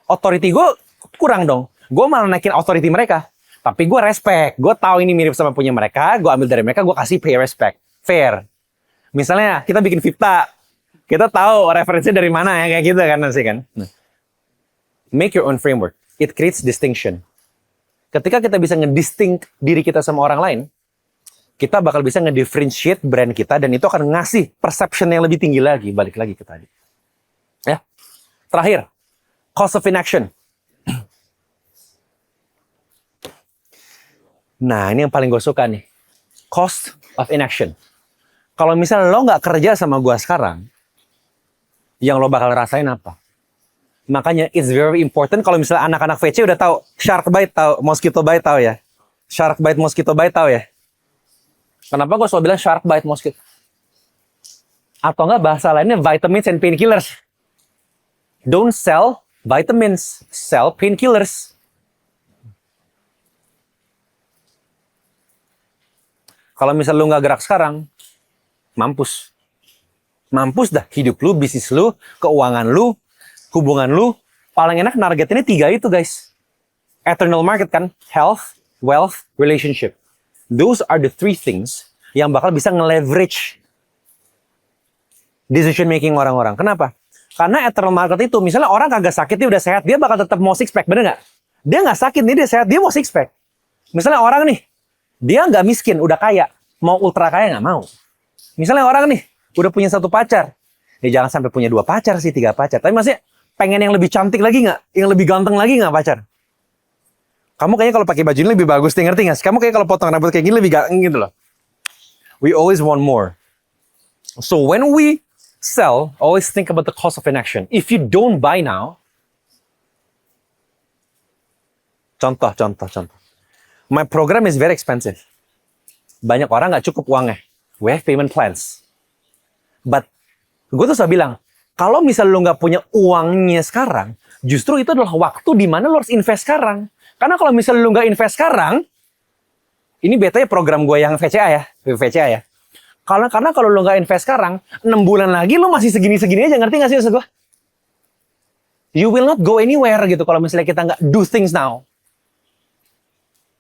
Authority gue kurang dong. Gue malah naikin authority mereka. Tapi gue respect. Gue tahu ini mirip sama punya mereka. Gue ambil dari mereka. Gue kasih pay respect. Fair. Misalnya kita bikin Vipta. Kita tahu referensinya dari mana ya. Kayak gitu kan nanti kan. Make your own framework. It creates distinction. Ketika kita bisa ngedistinct diri kita sama orang lain, kita bakal bisa ngedifferentiate brand kita dan itu akan ngasih perception yang lebih tinggi lagi. Balik lagi ke tadi. Ya. Terakhir, cost of inaction. Nah, ini yang paling gue suka nih. Cost of inaction. Kalau misalnya lo nggak kerja sama gue sekarang, yang lo bakal rasain apa? Makanya it's very important kalau misalnya anak-anak VC udah tahu shark bite, tahu mosquito bite, tahu ya? Shark bite, mosquito bite, tahu ya? Kenapa gue selalu bilang shark bite, mosquito? Atau enggak bahasa lainnya vitamins and painkillers. Don't sell vitamins, sell painkillers. Kalau misal lu nggak gerak sekarang, mampus. Mampus dah hidup lu, bisnis lu, keuangan lu, hubungan lu. Paling enak nargetinnya 3 itu guys. Eternal market kan, health, wealth, relationship. Those are the 3 things yang bakal bisa nge-leverage decision making orang-orang. Kenapa? Karena eternal market itu, misalnya orang kagak sakit, dia udah sehat, dia bakal tetap mau six pack, bener nggak? Dia nggak sakit nih, dia sehat, dia mau six pack. Misalnya orang nih, dia nggak miskin, udah kaya, mau ultra kaya nggak mau. Misalnya orang nih, udah punya 1 pacar, ya jangan sampai punya 2 pacar sih, 3 pacar. Tapi maksudnya pengen yang lebih cantik lagi nggak? Yang lebih ganteng lagi nggak pacar? Kamu kayaknya kalau pakai baju ini lebih bagus, ngerti nggak? Kamu kayak kalau potong rambut kayak gini lebih ganteng gitu loh. We always want more. So when we sell, always think about the cost of inaction. If you don't buy now, contoh. My program is very expensive. Banyak orang nggak cukup uangnya. We have payment plans. But gue tuh selalu bilang, kalau misal lo nggak punya uangnya sekarang, justru itu adalah waktu di mana lo harus invest sekarang. Karena kalau misal lo nggak invest sekarang, ini betanya program gue yang VCA ya. Karena kalau lo nggak invest sekarang, 6 bulan lagi lo masih segini-segini aja, ngerti nggak sih maksud gue? You will not go anywhere gitu kalau misalnya kita nggak do things now.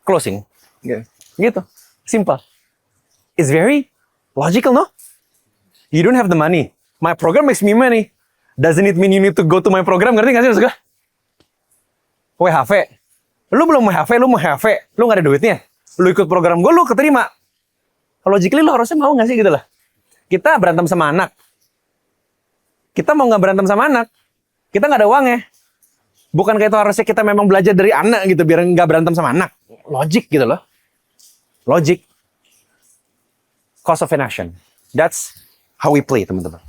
Closing. Gitu. Simple. It's very logical, no? You don't have the money. My program makes me money. Doesn't it mean you need to go to my program? Ngerti nggak sih maksud gue? WHV. Lu belum WHV, lu mau HV. Lu nggak ada duitnya. Lu ikut program gue, lu keterima. Logically lu harusnya mau nggak sih gitu lah. Kita berantem sama anak. Kita mau nggak berantem sama anak. Kita nggak ada uangnya. Bukan kayak itu harusnya kita memang belajar dari anak gitu. Biar nggak berantem sama anak. Logic gitu loh. Logic. Cost of inaction. That's how we play teman-teman.